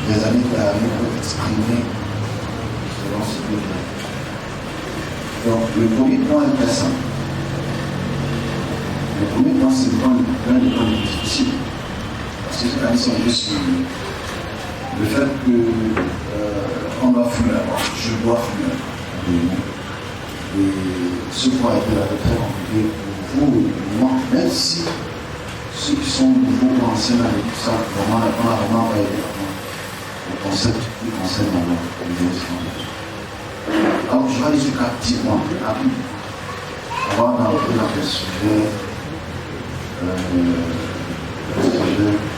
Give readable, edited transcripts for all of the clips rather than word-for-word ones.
les années qui arrivent pour exprimer selon ce que je veux. Donc, le premier point est très simple. Le premier point, c'est l'un des points difficiles. Parce que cette année, c'est un peu sur le fait que on doit fumer d'abord. Je dois fumer. Et ce point a été très compliqué pour vous et moi, même si ceux qui sont nouveaux ou anciens avec tout ça, vraiment, on a vraiment le concept qui concerne l'université. Alors, je vais aller sur 4 petits points rapides. On va entrer dans le sujet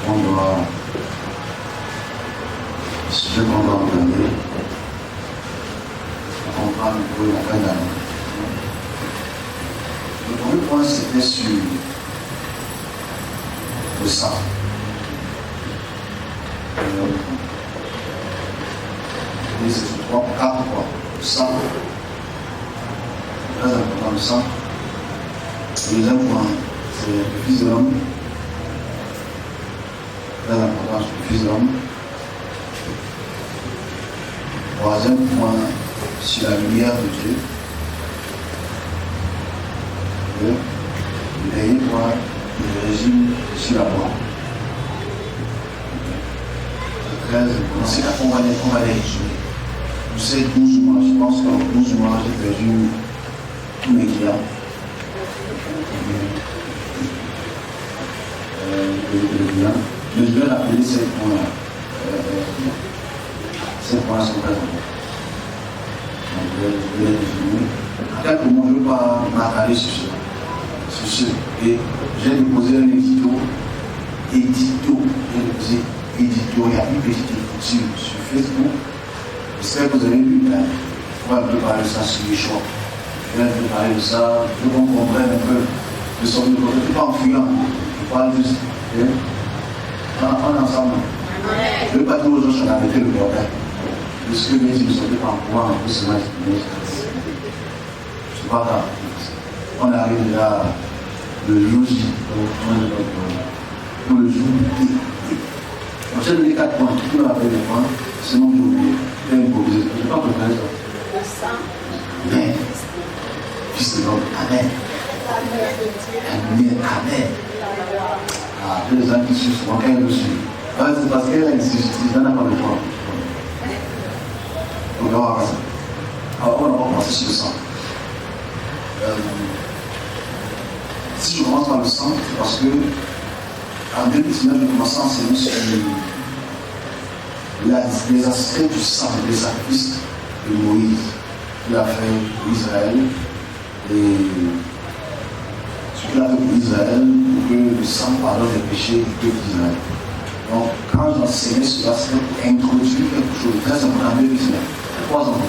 qu'on doit entamer. On comprend un peu la fin d'année. Le premier point, c'était sur le sang. Et c'est 4 points. Le sang. Très important, le sang. Le deuxième point, c'est le Fils de l'homme. Très important, c'est le Fils de l'homme. Troisième point, sur la lumière de Dieu. Et le dernier point, le régime sur la mort. Très important. C'est là qu'on va les résumer. Vous savez, 12 mois, je pense qu'en 12 mois, j'ai perdu tous mes clients. Je vais l'appeler ces points-là. Ces points sont très importants. Je vais les définir. En quelques mots, je ne veux pas m'attarder sur ce. Et j'ai déposé un édito. J'ai déposé édito. Il y a une petite écriture sur Facebook. J'espère que vous avez lu. On va un peu parler de ça sur les choix. Je vais un peu parler de ça. Je veux qu'on comprenne un peu de son côté. Je ne suis pas en fuyant. Je parle juste. On est ensemble. Je ne veux pas dire aux gens qu'on a arrêté le bordel. Puisque les gens ne sont pas en courant, en plus, c'est mal. C'est pas grave. On arrive déjà le jeudi, pour le jour D. On sait les 4 points. Qui peut rappeler les points? Sinon, j'ai oublié. Je vais improviser. Je ne vais pas préparer ça. Amen. Fils de l'homme. Amen. Amen. Ah, les gens qui suivent souvent, quand ils le suivent. C'est parce qu'elle a une subtilité, elle n'a pas le choix. Donc, on va voir ça. Alors, on va commencer sur le sang. Si je commence par le sang, c'est parce que en 2019, j'ai commencé à enseigner sur les aspects du sang, des sacrifices de Moïse qu'il a fait pour Israël et ce qu'il a fait pour Israël pour que le sang pardonne les péchés du peuple d'Israël. Donc, quand j'enseignais cela, c'était pour introduire quelque chose de très important en 2019, 3 ans.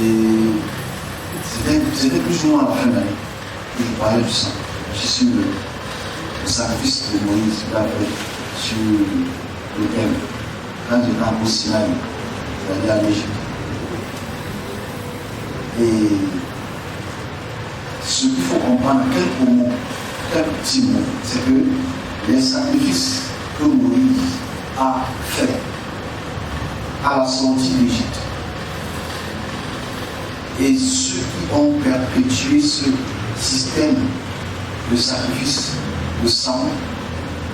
Et c'était plus ou moins à la fin de l'année que je parlais du sang. Je suis sur le sacrifice de Moïse qu'il a fait sur le thème. Quand j'étais en Sinaï, j'allais à l'Égypte. Et ce qu'il faut comprendre, quelques petits mots, c'est que les sacrifices que Moïse a fait à la sortie d'Égypte et ceux qui ont perpétué ce système de sacrifice de sang,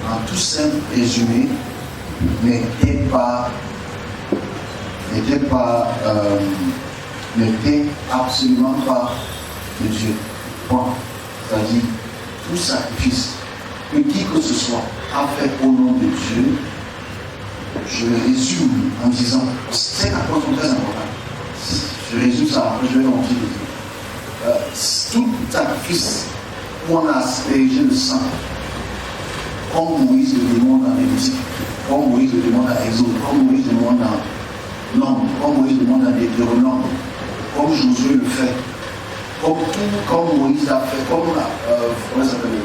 en tout simple résumé, n'était absolument pas de Dieu. Point. C'est-à-dire, tout sacrifice que qui que ce soit a fait au nom de Dieu, je le résume en disant, c'est un point très important. Je résume ça, après je vais montrer tout sacrifice où on a aspergé le sang, comme Moïse le demande dans Lévitique, comme Moïse le demande dans Exode, comme Moïse le demande dans Nombre, comme Moïse le demande dans Deutéronome, comme Josué le fait, comme Moïse l'a fait, comme comment ça s'appelle,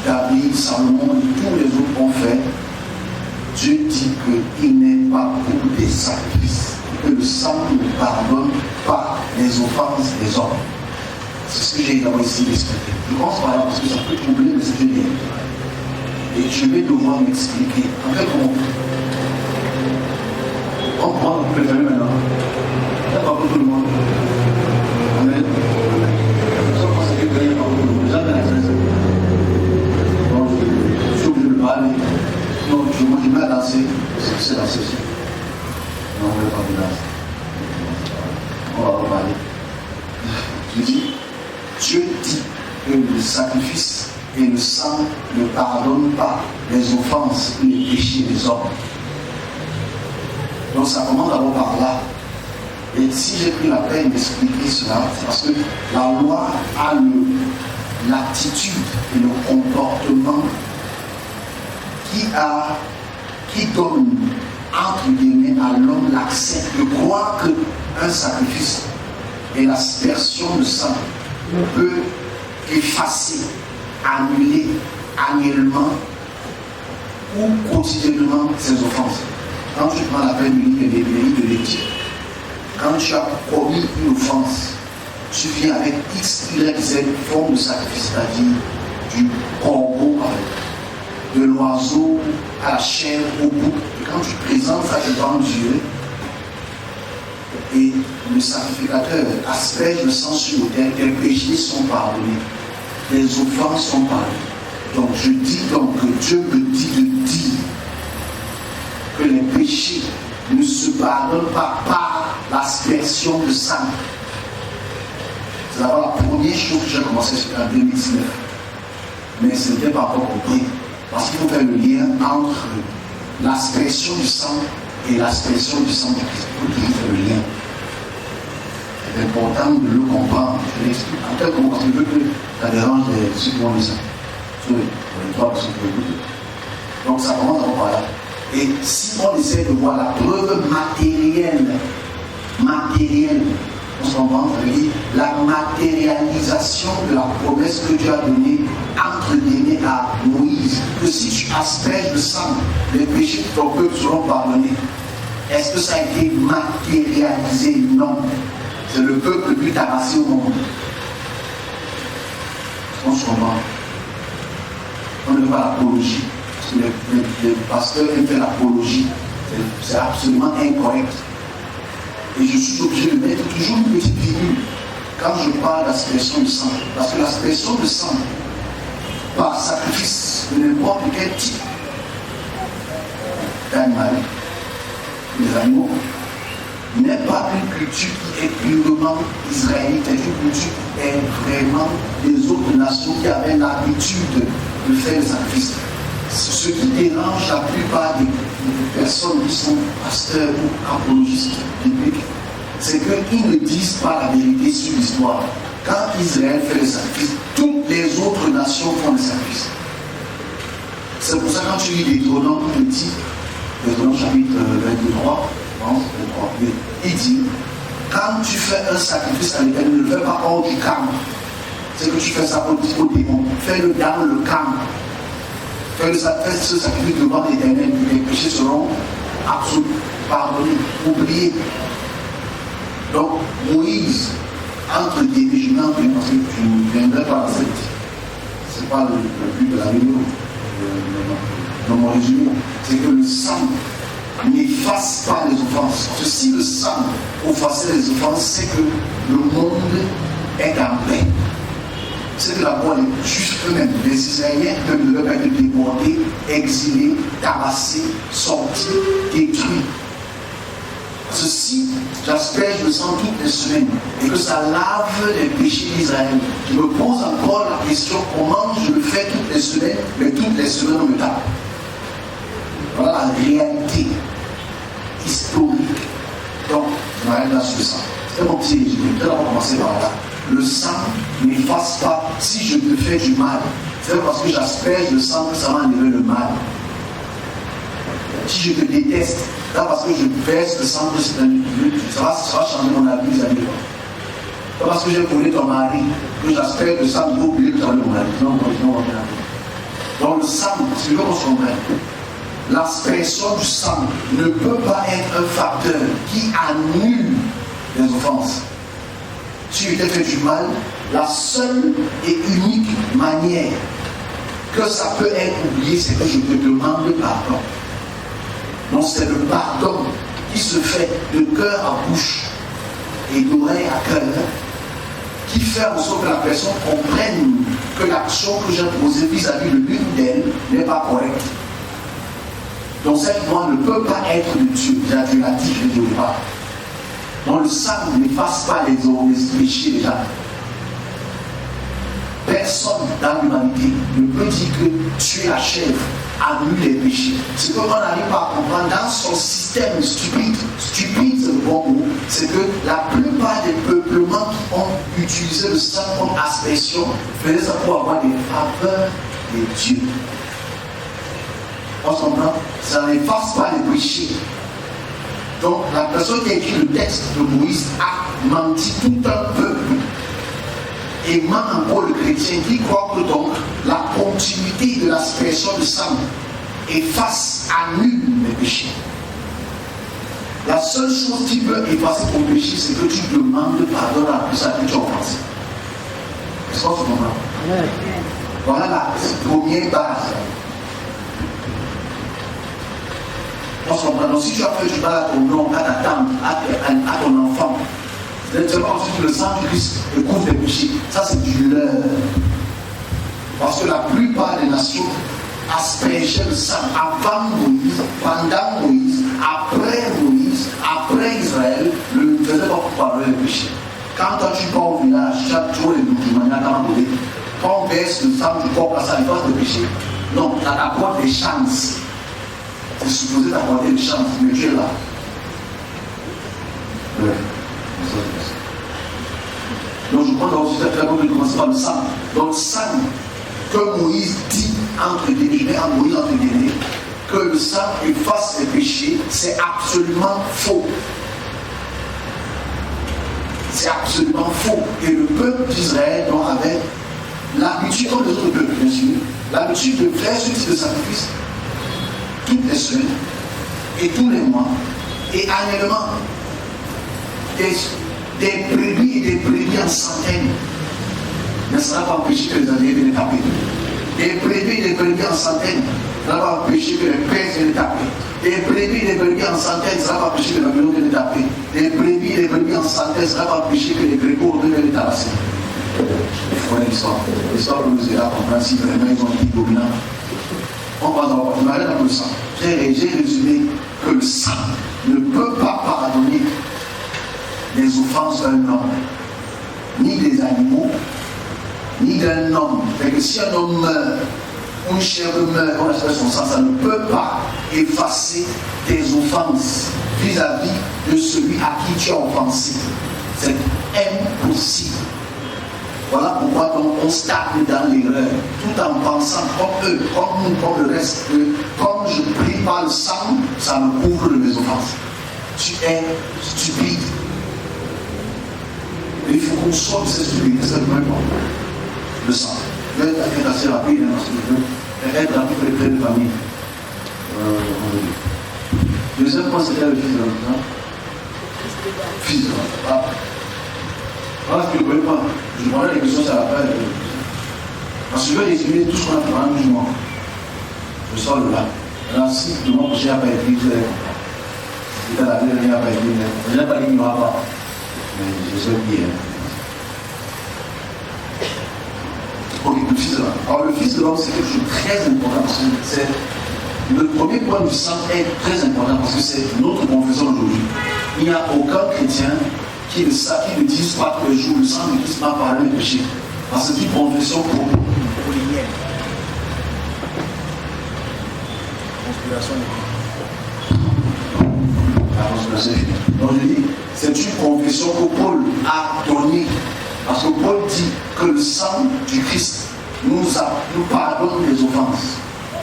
David, Salomon et tous les autres ont fait. Dieu dit qu'il n'est pas pour des sacrifices, que le sang ne pardonne pas les offenses des hommes. C'est ce que j'ai d'abord ici expliqué. Je commence par là parce que ça peut troubler, mais c'est bien. Et je vais devoir m'expliquer. En fait, On prend le préféré maintenant. C'est pas pour tout le monde. Amen. Ça, c'est que gagner pas pour tout le monde. Jamais la cesse. Donc, je suis obligé de parler. Non, moi, je vais danser. C'est danser aussi. Non, on ne veut pas me danser. On va reparler. Je dis, Dieu dit que le sacrifice et le sang ne pardonnent pas les offenses et les péchés des hommes. Donc ça commence d'abord par là. Et si j'ai pris la peine d'expliquer cela, c'est parce que la loi a l'attitude et le comportement qui donne entre guillemets à l'homme l'accès de croire qu'un sacrifice et l'aspersion de sang peut effacer, annuler annuellement ou quotidiennement ses offenses. Quand tu prends la peine de lire les livres de l'éthique, quand tu as commis une offense, tu viens avec X, Y, Z forme de sacrifice, c'est-à-dire du corbeau, de l'oiseau à la chair au bout. Et quand tu présentes ça devant Dieu, et le sacrificateur asperge le sang sur l'autel, tes péchés sont pardonnés, les offenses sont pardonnées. Donc je dis donc que Dieu me dit de dire que les péchés ne se pardonnent pas par l'aspersion de sang. C'est d'abord la première chose que j'ai commencé en 2019. Mais ce n'était pas encore compris. Parce qu'il faut faire le lien entre l'aspersion du sang et l'aspersion du sang du Christ. Il faut toujours faire le lien. C'est important de le comprendre. Je l'explique. En fait, parce que je veux que ça dérange ceux qui vont le sang. Sur les trois personnes qui écoutent. Donc ça commence d'abord par là. Et si on essaie de voir la preuve matérielle, on se comprend, ça veut dire la matérialisation de la promesse que Dieu a donnée entre guillemets à Moïse, que si tu asperges le sang, les péchés de ton peuple seront pardonnés. Est-ce que ça a été matérialisé? Non. C'est le peuple le plus tabassé au monde. On se comprend. On ne fait pas l'apologie. Les pasteurs aiment faire l'apologie. C'est absolument incorrect. Et je suis obligé de mettre toujours une petite virgule quand je parle d'aspersion de sang. Parce que l'aspersion de sang, par sacrifice de n'importe quel type d'animal, des animaux, n'est pas une culture qui est purement israélite, c'est une culture qui est vraiment des autres nations qui avaient l'habitude de faire le sacrifice. Ce qui dérange la plupart des personnes qui sont pasteurs ou apologistes bibliques, c'est qu'ils ne disent pas la vérité sur l'histoire. Quand Israël fait le sacrifice, toutes les autres nations font le sacrifice. C'est pour ça que quand tu lis Deutéronome, il dit, Deutéronome chapitre 23, il dit, quand tu fais un sacrifice à l'Éternel, ne le fais pas hors du camp. C'est que tu fais ça au démon. Fais-le dans le camp. Fais ce sacrifice devant l'Éternel, les péchés seront absolument pardonnés, oubliés. Donc, Moïse, entre guillemets, je n'en plus parce que je ne viendrai pas dans cette. Ce n'est pas le but de la vidéo, dans mon résumé. C'est que le sang n'efface pas les offenses. Parce que si le sang effaçait les offenses, c'est que le monde est en paix. C'est que la voie est juste eux-mêmes. Les Israéliens peuvent être déportés, exilés, tabassés, sortis, détruits. Parce que si j'asperge le sang toutes les semaines et que ça lave les péchés d'Israël, je me pose encore la question comment je le fais toutes les semaines, mais toutes les semaines on me tape. Voilà la réalité historique. Donc, je m'arrête là sur le sang. C'est mon petit résumé. Peut-être on va commencer par là. Le sang n'efface pas si je te fais du mal. C'est parce que j'asperge le sang que ça va enlever le mal. Si je te déteste, c'est parce que je verse le sang que ça va changer mon avis vis-à-vis de toi. C'est parce que j'ai volé ton mari que j'asperge le sang pour oublier que tu as volé mon mari. Non. Donc le sang, c'est le qu'on se comprenne. L'aspersion du sang ne peut pas être un facteur qui annule les offenses. Si je t'ai fait du mal, la seule et unique manière que ça peut être oublié, c'est que je te demande pardon. Donc c'est le pardon qui se fait de cœur à bouche et d'oreille à cœur, qui fait en sorte que la personne comprenne que l'action que j'ai posée vis-à-vis de l'une d'elles n'est pas correcte. Donc cette loi ne peut pas être de Dieu. Déjà Dieu l'a dit, je ne dis pas. Donc le sang n'efface pas les péchés déjà. Personne dans l'humanité ne peut dire que tuer la chèvre annule les péchés. Ce qu'on n'arrive pas à comprendre dans son système stupide c'est le bon mot, c'est que la plupart des peuplements qui ont utilisé le sang comme aspersion faisaient ça pour avoir des faveurs de Dieu. On se comprend? Ça n'efface pas les péchés. Donc la personne qui a écrit le texte de Moïse a menti tout un peuple. Et ment encore le chrétien qui croit que donc la continuité de l'aspersion de sang efface, annule les péchés. La seule chose qui peut effacer ton péché, c'est que tu demandes pardon à la personne que tu as offensée. Est-ce qu'on se comprend? Voilà la première base. On se comprend. Donc si tu as fait du mal à ton nom, à ta tante, à ton enfant, seulement ensuite le sang du Christ couvre les péchés. Ça c'est du leurre. Parce que la plupart des nations aspergeaient le sang avant Moïse, pendant Moïse, après Israël, ne faisaient pas pour parler les péchés. Quand toi tu pars au village, chaque jour les musulmans, quand on verse le sang du corps, ça efface le péché. Non, ça t'apporte des chances. C'est supposé t'apporter des chances, mais tu es là. Ouais. Donc je crois que c'est très bon de commencer par le sang. Donc le sang que Moïse dit entre guillemets, à Moïse entre guillemets, que le sang efface les péchés, c'est absolument faux. C'est absolument faux. Et le peuple d'Israël donc, avait l'habitude, comme les autres peuples bien sûr, l'habitude de faire ce type de sacrifice toutes les semaines et tous les mois et annuellement. Des brebis et des brebis en centaines. Mais ça n'a pas empêché que les alliés viennent taper. Des brebis et des brebis en centaines. Ça n'a pas empêché que les Perses viennent taper. Des brebis et des brebis en centaines. Ça n'a pas empêché que les Babyloniens viennent taper. Des brebis et des brebis en centaines. Ça n'a pas empêché que les Greco viennent tabasser. Il faut l'histoire. L'histoire que nous aidera à comprendre si vraiment ils ont été dominants. On va dans le sang. J'ai résumé que le sang ne peut pas pardonner les offenses d'un homme, ni des animaux, ni d'un homme. Fait que si un homme meurt, ou une chèvre meurt, on a son sang, ça ne peut pas effacer tes offenses vis-à-vis de celui à qui tu as offensé. C'est impossible. Voilà pourquoi donc on stagne dans l'erreur, tout en pensant comme eux, comme nous, comme le reste, que comme je prie par le sang, ça me couvre de mes offenses. Tu es stupide. Et il faut qu'on sorte de cette stupidité, c'est le même point. Le sang. Je vais être assez rapide, parce que je veux être rapide pour les prêts de famille. Le deuxième point, c'était le fils de l'homme. Fils de l'homme. Voilà ce que je ne connais pas. Je prendrai les questions, ça va pas. Parce que je vais résumer tout ce qu'on a fait pendant 12 mois. Je sors de là. Maintenant, si le mois prochain n'a pas écrit, vous allez comprendre. La vie n'a pas écrit. Je n'ai pas dit qu'il n'y aura pas. Mais je sais bien. Ok, le fils de l'homme. Alors, le fils de l'homme, c'est quelque chose de très important. Parce que c'est le premier point du sang est très important parce que c'est notre confession aujourd'hui. Il n'y a aucun chrétien qui ne disent pas tous les jours le sang de Christ m'a parlé de péché. Parce que c'est une confession paulinienne. Donc je dis, c'est une confession que Paul a donnée. Parce que Paul dit que le sang du Christ nous pardonne les offenses.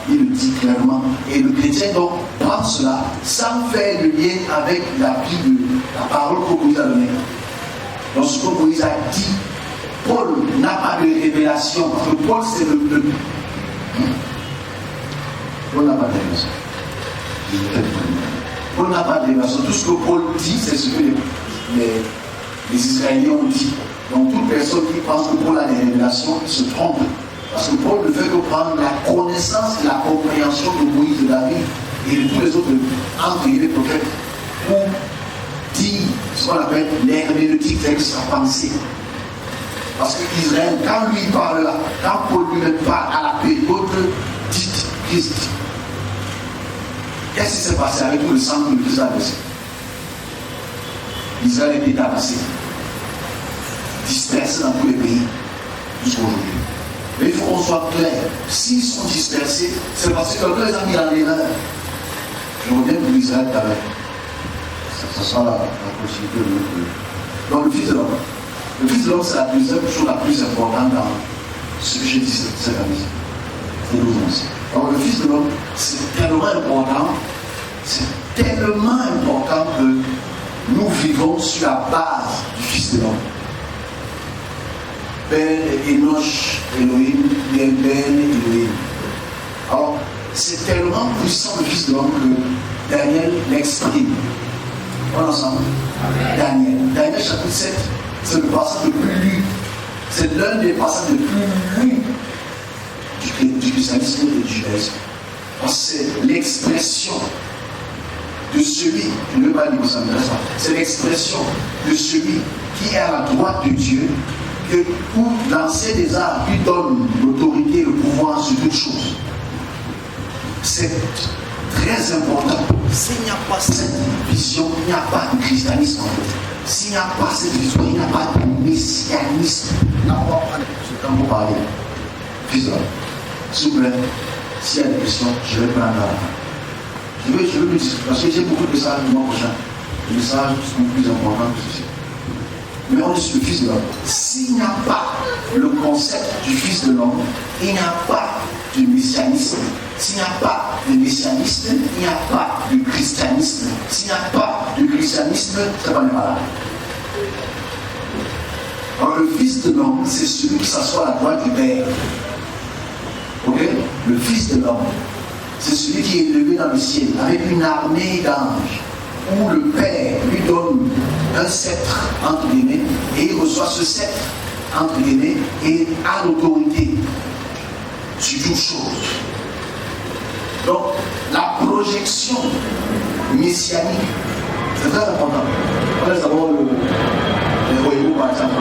Il le dit clairement. Et le chrétien donc prend cela sans faire le lien avec la Bible, la parole que Moïse a donnée. Donc ce que Moïse a dit, Paul n'a pas de révélation. Parce que Paul c'est le Paul n'a pas de révélation. Paul n'a pas de révélation. Tout ce que Paul dit, c'est ce que les Israéliens ont dit. Donc toute personne qui pense que Paul a des révélations se trompe. Parce que Paul ne fait que prendre la connaissance et la compréhension de Moïse, de David et de tous les autres entre les prophètes. pour dire ce qu'on appelle l'herméneutique extra-pensée. Parce qu'Israël, quand lui parle là, quand Paul lui parle à la période dite Christ, qu'est-ce qui s'est passé avec tout le sang que Christ a versé? Israël était avancé, dispersé dans tous les pays jusqu'à aujourd'hui. Mais il faut qu'on soit clair. S'ils sont dispersés, c'est parce que quelqu'un les a mis en erreur. Je reviens pour Israël tout à l'heure. Ça sera la possibilité de nous. Donc le Fils de l'homme. Le Fils de l'homme, c'est la deuxième chose la plus importante dans ce que j'ai dit cette année. C'est nous aussi. Alors le Fils de l'homme, c'est tellement important que nous vivons sur la base du Fils de l'homme. Ben Enoch, Elohim, Ben Elohim. Alors, c'est tellement puissant le Fils de l'homme que Daniel l'exprime. On est ensemble? Daniel chapitre 7, c'est le passage le plus lu. C'est l'un des passages les plus lus du christianisme et du judaïsme. C'est l'expression de celui, je ne veux pas dire que ça m'intéresse pas, c'est l'expression de celui qui est à la droite de Dieu, que pour lancer des arts, lui donne l'autorité et le pouvoir sur toutes choses. C'est très important. S'il n'y a pas cette vision, il n'y a pas de christianisme en fait. S'il n'y a pas cette vision, il n'y a pas de messianisme. On va prendre ce temps pour parler. Fils d'homme, s'il vous plaît, s'il y a des questions, je vais prendre la fin. Je veux me dire, parce que j'ai beaucoup de messages le mois prochain. Les messages sont plus importants que ceci. Mais on est sur le Fils de l'homme. S'il n'y a pas le concept du Fils de l'homme, il n'y a pas de messianisme. S'il n'y a pas de messianisme, il n'y a pas de christianisme. S'il n'y a pas de christianisme, c'est pas le malade. Alors le Fils de l'homme, c'est celui qui s'assoit à la droite du Père. Ok? Le Fils de l'homme, c'est celui qui est élevé dans le ciel avec une armée d'anges, où le Père lui donne un sceptre, entre guillemets, et il reçoit ce sceptre, entre guillemets, et a l'autorité sur toute chose. Donc, la projection messianique, c'est très important. On laisse d'abord les royaumes par exemple.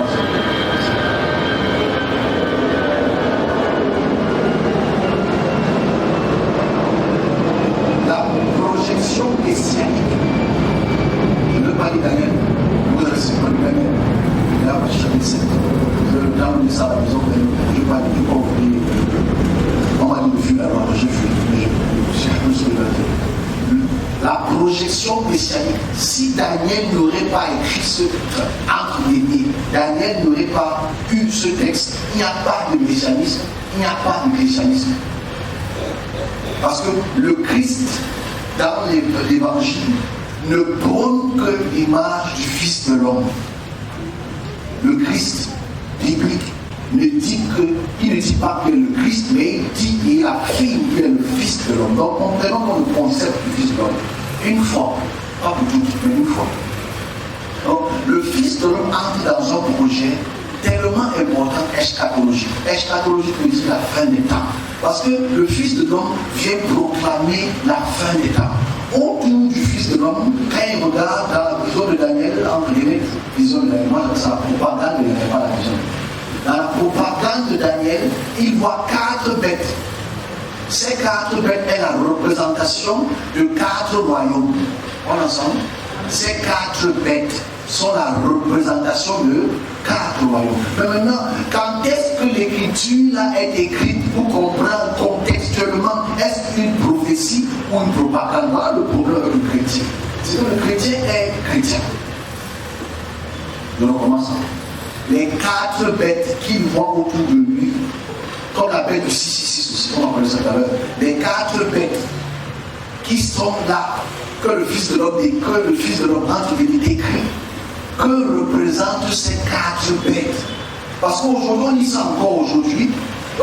La projection messianique. Je ne veux pas dire Daniel, vous ne restez pas de Daniel. Là, je suis chapitre 7. Dans le ça à la maison, je ne vais pas oublier. On m'a dit de fuir alors j'ai fui. La projection messianique. Si Daniel n'aurait pas écrit ce titre, entre guillemets, Daniel n'aurait pas eu ce texte, il n'y a pas de messianisme, il n'y a pas de christianisme. Parce que le Christ, dans l'évangile, ne prône que l'image du Fils de l'homme. Le Christ biblique il ne dit pas qu'il est le Christ, mais il dit qu'il affirme qu'il est le Fils de l'homme. Donc, comprenons le concept du Fils de l'homme. Une fois, pas pour toutes, mais une fois. Donc, le Fils de l'homme entre dans un projet tellement important, eschatologique. Eschatologique veut dire la fin des temps. Parce que le Fils de l'homme vient proclamer la fin des temps. Autour du Fils de l'homme, quand il regarde dans la vision de Daniel, entre guillemets, vision de Daniel, moi, c'est la propagande, il n'y avait pas la vision. Dans la propagande de Daniel, il voit 4 bêtes. Ces 4 bêtes est la représentation de 4 royaumes. On est ensemble? Ces 4 bêtes sont la représentation de 4 royaumes. Mais maintenant, quand est-ce que l'écriture là est écrite pour comprendre contextuellement, est-ce une prophétie ou une propagande? Voilà le problème avec le chrétien. C'est que le chrétien est chrétien. Donc on commence. Les 4 bêtes qu'il voit autour de lui, comme la bête du 666 aussi, on en parlait ça tout à l'heure, les 4 bêtes qui sont là, que le Fils de l'homme entre les décrit, que représentent ces 4 bêtes. Parce qu'aujourd'hui, on dit ça encore aujourd'hui,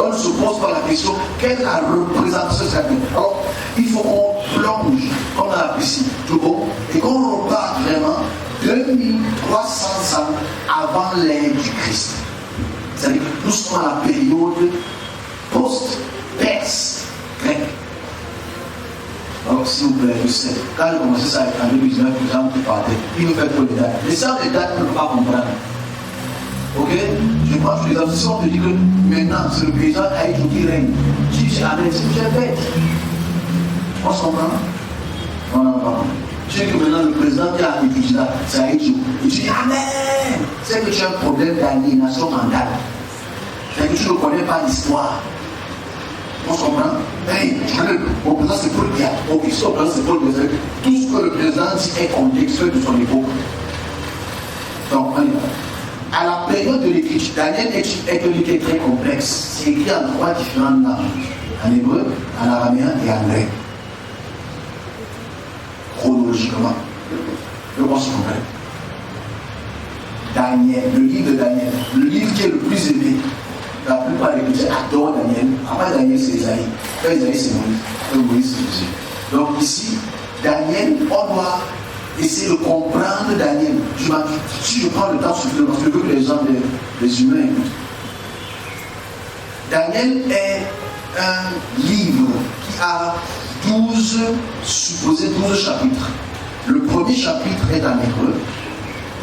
on ne se pose pas la question, quelle est la représentation de cette bête? Alors, il faut qu'on plonge, comme on a appris ici, tout bon, et qu'on repart vraiment 2300 ans avant l'ère du Christ. C'est-à-dire que nous sommes à la période post-perse grecque. Donc s'il vous plaît, je sais. Quand j'ai commencé ça en 2019, les gens qui partaient, ils nous font trop de dates. Les sœurs des dates ne peuvent pas comprendre. Ok? Je pense que les hommes, si on te dit que maintenant, c'est le président Haïti qui règne, tu dis Amen, c'est que j'ai bête. On se comprend? On n'en a pas compris. Tu sais que maintenant, le président qui a étudié là, c'est Haïti. Et tu dis Amen! C'est que tu as un problème d'aliénation mentale. C'est que tu ne connais pas l'histoire. On se comprend? Hey, mon président c'est Paul Biya. Ok, si mon président c'est Paul Biya, tout ce que le président dit est contextuel de son époque. Donc, on y va. À la période de l'écriture, Daniel est un livre très complexe. C'est écrit en 3 différentes langues. En hébreu, en araméen et en grec. Chronologiquement. Je pense qu'on comprend. Daniel, le livre de Daniel, le livre qui est le plus aimé. La plupart des chrétiens adorent Daniel. Après Daniel, c'est Isaïe. Après Isaïe, c'est Moïse. Moïse, c'est Jésus. Donc ici, Daniel, on doit essayer de comprendre Daniel. Si je prends le temps suffisant, parce que je veux que les gens, les humains écoutent. Daniel est un livre qui a 12 chapitres. Le premier chapitre est en hébreu.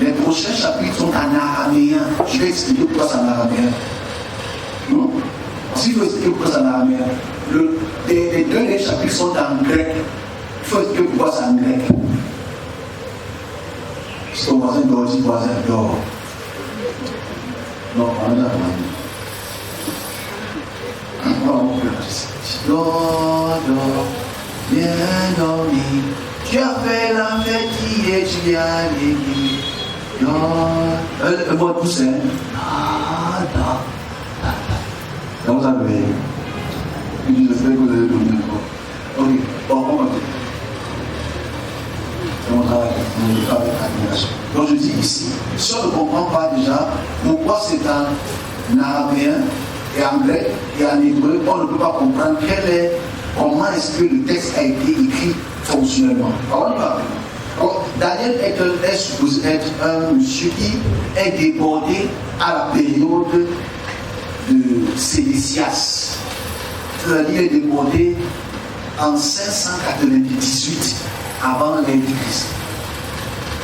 Les prochains chapitres sont en araméen. Je vais expliquer pourquoi c'est en araméen. Non? S'il faut expliquer pourquoi c'est en araméen, les deux chapitres sont en grec. Il faut expliquer pourquoi c'est en grec. Si ton voisin dort, si ton voisin dort. Non, on est là. Dors, bien dormi. Tu as fait la fête hier, tu y as l'église. Le mot poussé. Comment ça va? J'espère que vous avez donné le mot. Ok, bon, on va dire. C'est mon travail, avec admiration. Donc je dis ici, si on ne comprend pas déjà pourquoi c'est en araméen et en grec et en hébreu, on ne peut pas comprendre comment est-ce que le texte a été écrit fonctionnellement. Alors, on y va. Daniel est supposé être un monsieur qui est débordé à la période de Sédécias. C'est-à-dire il est débordé en 598 avant l'ère du Christ,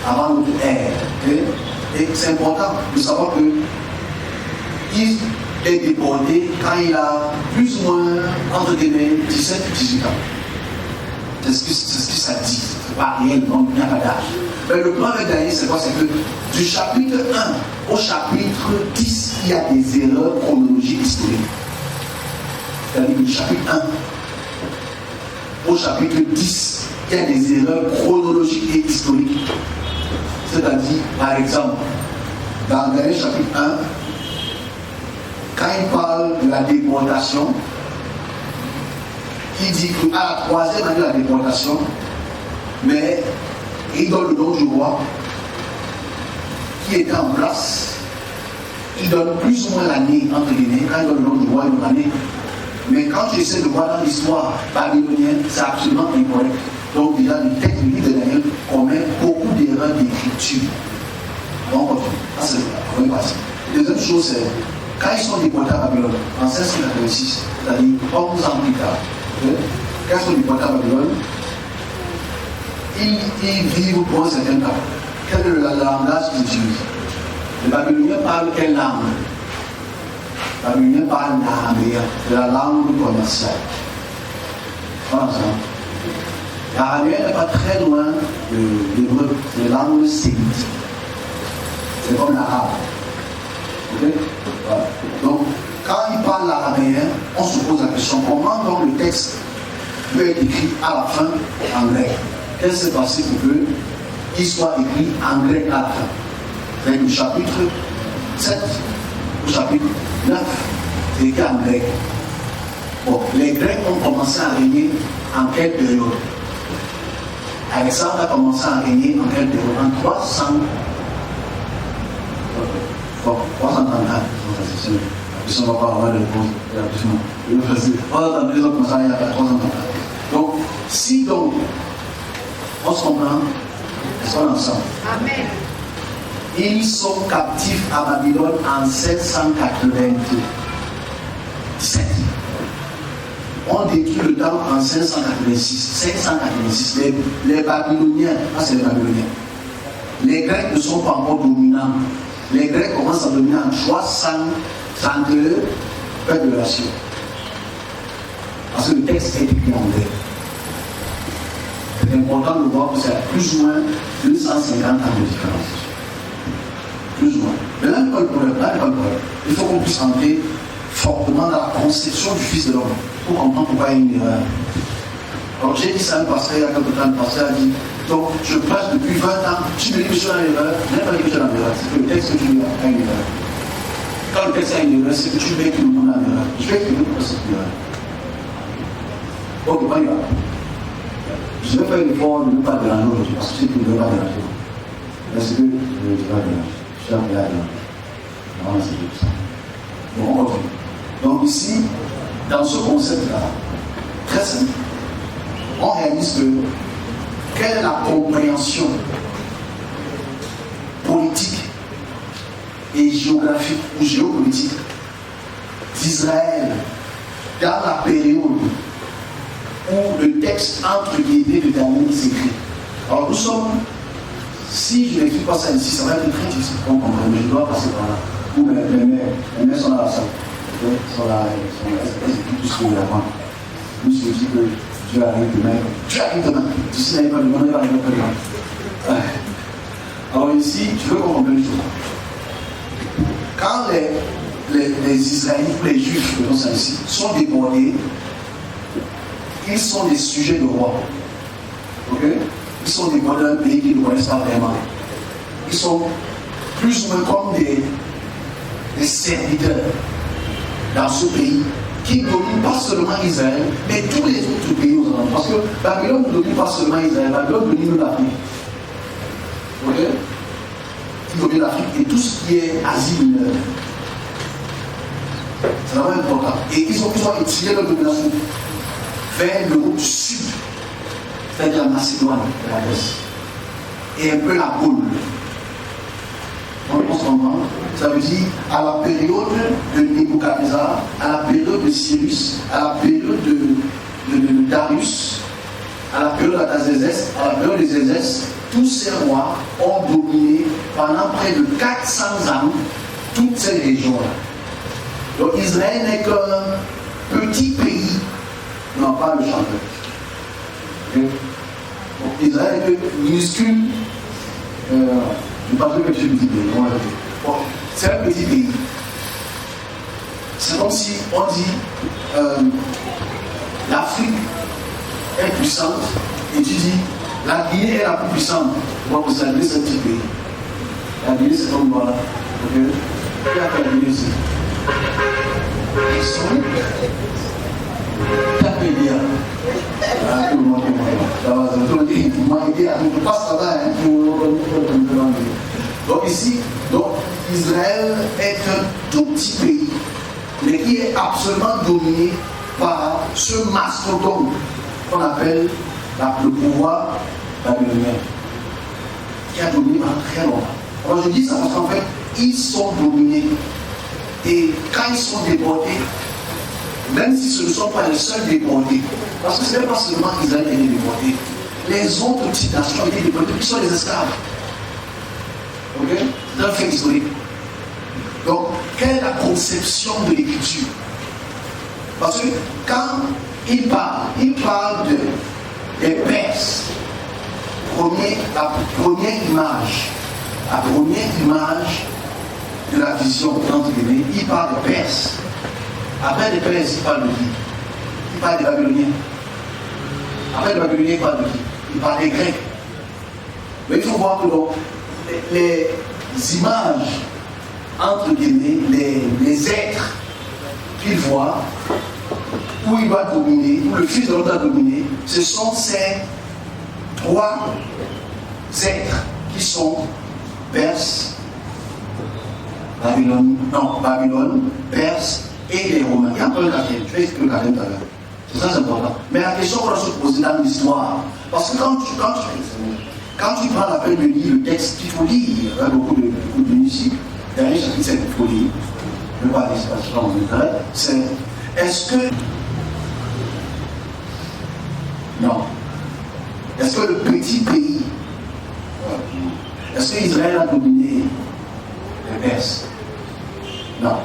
avant notre ère. Et c'est important de savoir qu'il est débordé quand il a plus ou moins, entre guillemets, 17 ou 18 ans. C'est ce que ça dit. C'est pas réel, donc il n'y a pas d'âge. Mais le plan avec Daniel, c'est quoi? C'est que du chapitre 1 au chapitre 10, il y a des erreurs chronologiques historiques. C'est-à-dire que du chapitre 1 au chapitre 10, il y a des erreurs chronologiques et historiques. C'est-à-dire, par exemple, dans Daniel chapitre 1, quand il parle de la déportation, il dit qu'à la 3e année de la déportation, mais il donne le nom du roi qui était en place. Il donne plus ou moins l'année, entre guillemets, quand il donne le nom du roi, il donne l'année. Mais quand tu essaies de voir dans l'histoire babylonienne, c'est absolument incorrect. Donc déjà, le texte du livre de Daniel commet beaucoup d'erreurs d'écriture. On continue. Ça, c'est la première partie. Deuxième chose, c'est quand ils sont déportés à Babylone, en 1686, c'est-à-dire 11 ans plus tard, quand ils sont déportés à Babylone, ils vivent pour un certain temps. Quel est le langage qu'ils utilisent? Les Babyloniens parlent quelle langue? Les Babyloniens parlent l'araméen, c'est la langue commerciale. Voilà ça. L'araméen n'est pas très loin de l'hébreu, c'est la langue sémitique. C'est comme l'arabe. Ok? Voilà. Donc, quand il parle l'araméen, on se pose la question comment donc le texte peut être écrit à la fin en grec? Qu'est-ce qui s'est passé pour qu'il soit écrit en grec à la fin? C'est du chapitre 7 au chapitre 9, c'est écrit en grec. Bon, les Grecs ont commencé à régner en quelle période? Alexandre a commencé à régner en quelle période? En 300. Bon, 334. Ils ne sont pas avoir de réponse. Ils ont commencé à régner à 334. Donc, si donc, on se comprend, ils sont ensemble. Amen. Ils sont captifs à Babylone en 797. ont détruit le temple en 586. Les Babyloniens, c'est les Babyloniens. Les Grecs ne sont pas encore dominants. Les Grecs commencent à dominer en 332 près de la Syrie. Parce que le texte est écrit en grec. C'est important de voir que c'est plus ou moins 250 ans de différence. Plus ou moins. Mais là, il n'y a pas de problème. Il faut qu'on puisse entrer fortement dans la conception du Fils de l'homme pour comprendre pourquoi il y a une erreur. Alors j'ai dit ça à un pasteur, il y a quelques temps, le pasteur a dit, donc je prêche depuis 20 ans, tu me dis que je suis dans l'erreur, je n'ai pas dit que je suis dans l'erreur, c'est que le texte que tu lis a une erreur. Quand le texte a une erreur, c'est que tu mets tout le monde dans l'erreur. Je vais expliquer pourquoi c'est une erreur. Ok, on y va. Je vais faire l'effort de ne pas déranger aujourd'hui, parce que je sais que je ne vais pas déranger. Est-ce que je ne vais pas déranger? Je suis appelé à déranger. Non, c'est tout ça. Donc on continue. Donc ici, dans ce concept-là, très simple, on réalise que quelle est la compréhension politique et géographique ou géopolitique d'Israël dans la période où le texte entre guillemets de Daniel s'écrit. Alors nous sommes, si je n'écris pas ça ici, ça va être très difficile pour comprendre, mais je dois passer par là. Où les mères sont dans la salle. Sont là, elles écrivent tout ce qu'il y a là-bas. Nous se dit que Dieu arrive demain. Dieu arrive demain. Si ce n'est pas demain, il va arriver demain. Alors ici, tu veux qu'on comprenne une chose. Quand les Israélites, les Juifs, faisons ça ici, sont débordés, ils sont des sujets de roi. Ok? Ils sont débordés d'un pays qu'ils ne connaissent pas vraiment. Ils sont plus ou moins comme des serviteurs dans ce pays qui ne domine pas seulement Israël, mais tous les autres pays aux alentours. Parce que Babylone ne domine pas seulement Israël, Babylone domine l'Afrique. Ok? Il domine l'Afrique et tout ce qui est Asie mineure. C'est vraiment important. Et ils ont étiré leur domination vers l'Europe du Sud, c'est-à-dire la Macédoine, la Grèce, et un peu la Gaule. On se comprend. Ça veut dire à la période de Nebuchadnezzar, à la période de Cyrus, à la période de Darius, à la période d'Azézès, à la période de Zézès, tous ces rois ont dominé pendant près de 400 ans toutes ces régions-là. Donc Israël n'est qu'un petit pays, non pas le chanteur. Okay? Donc, Israël est minuscule. Je parle de petit pays. Bon, c'est un petit pays. C'est comme si on dit l'Afrique est puissante et tu dis la Guinée est la plus puissante. Moi, vous savez, c'est un petit pays. La Guinée, c'est comme voilà. Ok? Qui a fait la Guinée ici? Ils sont. Qui a fait l'IA? Tout le monde est donc ici, Israël est un tout petit pays, mais qui est absolument dominé par ce mastodonte qu'on appelle le pouvoir babylonien, qui a dominé pendant très longtemps. Alors je dis ça parce qu'en fait, ils sont dominés. Et quand ils sont débordés, même si ce ne sont pas les seuls débordés, parce que ce n'est pas seulement Israël qui est débordé, les autres petites nations ont été débordées, qui sont les esclaves. Ok? C'est un fait historique. Donc, quelle est la conception de l'écriture? Parce que quand il parle des Perses. La première image de la vision, entre guillemets, il parle de Perses. Après les Perses, il parle de qui? Il parle des Babyloniens. Après les Babyloniens, il parle de qui? Il parle des Grecs. Mais il faut voir que donc, les images, entre guillemets, les êtres qu'il voit, où il va dominer, où le Fils de l'homme va dominer, ce sont ces trois êtres qui sont Perse, Babylone, Perse et les Romains. Il y a un peu le quatrième, je vais expliquer le quatrième tout à l'heure. C'est ça, c'est important. Mais la question qu'on doit se poser dans l'histoire, parce que quand tu prends la peine de lire le texte qu'il faut lire, il y a beaucoup de ici, dernier chapitre 7 qu'il faut lire, je ne vais pas aller, c'est pas ce qu'on c'est est-ce que Non. Est-ce que le petit pays, est-ce que Israël a dominé les Perses? Non.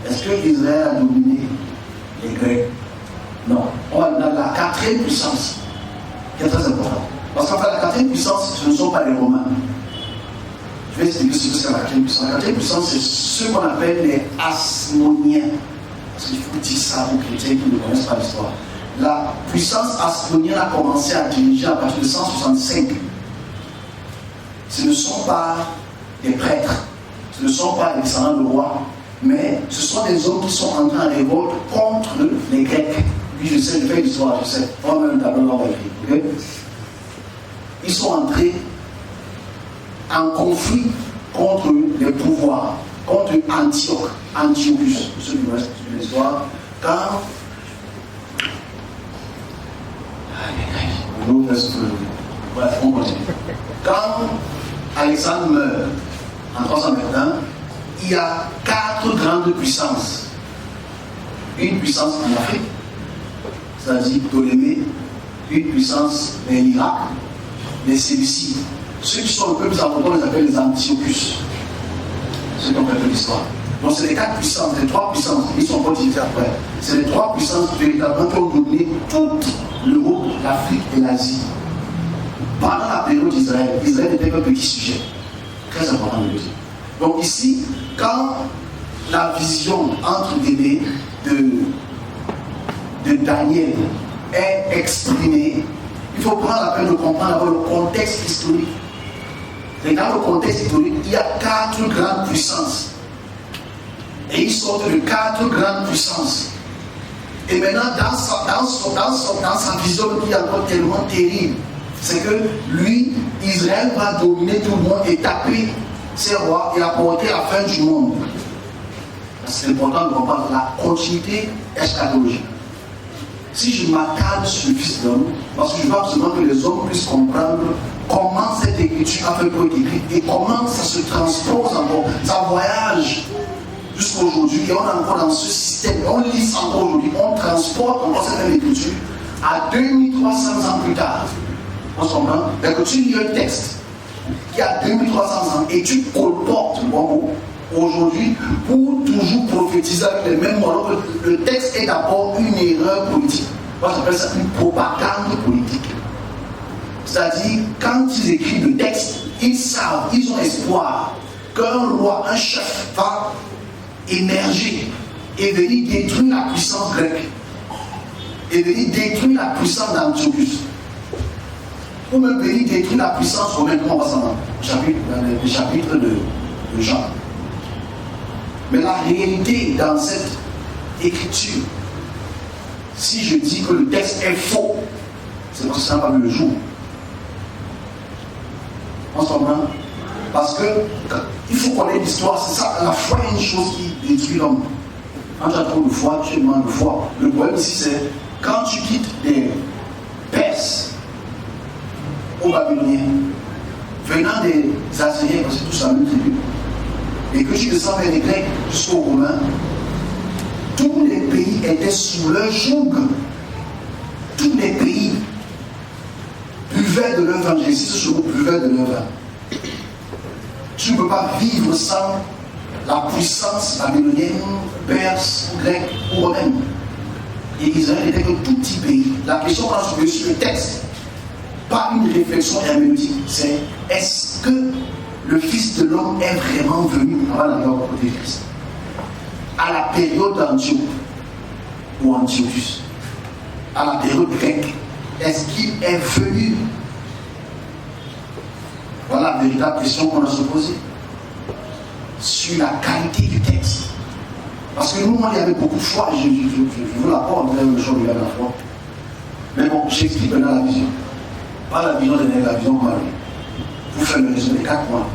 Est-ce que Israël a dominé les Grecs? Non. On a la quatrième puissance, qui est très importante. Parce qu'en fait, la quatrième puissance, ce ne sont pas les Romains. Je vais expliquer ce que c'est la quatrième puissance. La quatrième puissance, c'est ce qu'on appelle les Hasmoniens. Parce qu'il faut dire ça aux chrétiens qui ne connaissent pas l'histoire. La puissance hasmonienne a commencé à diriger à partir de 165. Ce ne sont pas des prêtres, ce ne sont pas des descendants de rois, mais ce sont des hommes qui sont entrés en révolte contre les Grecs. Puis je sais, je fais l'histoire, je sais. On va même tableau, on va écrire. Okay? Ils sont entrés en conflit contre les pouvoirs, contre Antiochus, ceux qui restent sur l'histoire. Quand bref, on continue. Quand Alexandre meurt en 321, il y a 4 grandes puissances. Une puissance en Afrique, c'est-à-dire Ptolémée, une puissance en Irak, les Séleucides. Ceux qui sont un peu plus importants, on les appelle les Antiochus. Ceux qui ont fait l'histoire. Donc c'est les 4 puissances, les 3 puissances, ils sont pas divisés après. C'est les 3 puissances véritablement qui ont dominé toute l'Europe, l'Afrique et l'Asie. Pendant la période d'Israël, Israël n'était qu'un petit sujet. Très important de le dire. Donc ici, quand la vision entre guillemets de Daniel est exprimée, il faut prendre la peine de comprendre le contexte historique. Et dans le contexte historique, il y a 4 grandes puissances. Et ils sortent de 4 grandes puissances. Et maintenant, dans sa vision qui est encore tellement terrible, c'est que lui, Israël va dominer tout le monde et taper ses rois et apporter la fin du monde. C'est important de comprendre la continuité eschatologique. Si je m'attarde sur le Fils d'homme, parce que je veux absolument que les hommes puissent comprendre comment cette écriture a fait pour être écrite et comment ça se transpose encore, ça voyage jusqu'à aujourd'hui et on est encore dans ce système, on lit encore aujourd'hui, on transporte encore cette même écriture à 2300 ans plus tard. On se comprend? Mais que tu lis un texte qui a 2300 ans et tu colportes le bon mot aujourd'hui pour toujours prophétiser avec les mêmes mots. Alors que le texte est d'abord une erreur politique. Moi j'appelle ça une propagande politique. C'est-à-dire, quand ils écrivent le texte, ils savent, ils ont espoir qu'un roi, un chef va émerger et venir détruire la puissance grecque et venir détruire la puissance d'Antiochus ou même venir détruire la puissance romaine, comme on va s'en dans le chapitre de Jean. Mais la réalité dans cette écriture, si je dis que le texte est faux, c'est parce que ça n'a pas vu le jour. On se comprend? Parce que il faut connaître l'histoire, c'est ça. La foi est une chose qui détruit l'homme. Quand tu as trop de foi, tu manques de foi. Le problème ici, c'est quand tu quittes les Perses aux Babyloniens, venant des Assyriens, parce que c'est tout ça, même tribu, et que tu descends vers les Grecs jusqu'aux Romains, tous les pays étaient sous leur joug. Tous les pays buvaient de leur vin. J'insiste sur le mot buvaient de leur vin. Tu ne peux pas vivre sans la puissance babylonienne, perse, grecque ou romaine. Et Israël n'était qu'un tout petit pays. La question quand je vais sur le texte, pas une réflexion herméneutique, c'est est-ce que le Fils de l'homme est vraiment venu avant la mort de Christ à la période d'Antioche ou Antiochus, à la période grecque, est-ce qu'il est venu? Voilà la véritable question qu'on a se poser sur la qualité du texte. Parce que nous, on y avait beaucoup de foi, je veux la croire, on avait le choix de la foi. Mais bon, j'explique maintenant la vision. Pas la vision de la vision Marie. Vous faites le résumé 4 mois.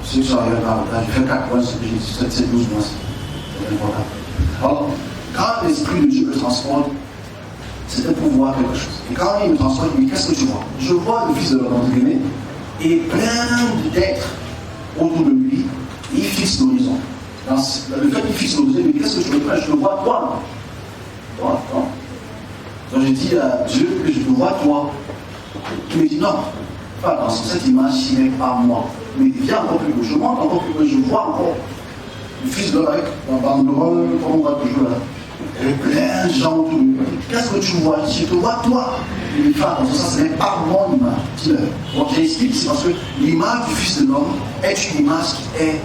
Ceux qui sont arrivés par retard, je fais 4 mois, ce que j'ai dit, c'est 12 mois. C'est important. Alors, quand l'Esprit de Dieu me transporte, c'était pour voir quelque chose. Et quand il me transporte, il me dit, qu'est-ce que tu vois? Je vois le Fils de l'homme et plein d'êtres autour de lui, et il fixe l'horizon. Le fait qu'il fixe l'horizon, il me dit, qu'est-ce que tu veux faire? Je le vois, toi. Donc je dis à Dieu que je te vois toi. Il me dit non, fais attention, cette image n'est pas moi. Mais viens encore plus haut, je monte encore plus haut, je vois encore le fils de l'homme avec un banderole, comme on va toujours là. Et plein de gens autour de lui. Qu'est-ce que tu vois? Je te vois toi. Il me dit attention, ça ce n'est pas mon image. Dis-le. Donc j'explique, c'est parce que l'image du fils de l'homme est une image qui est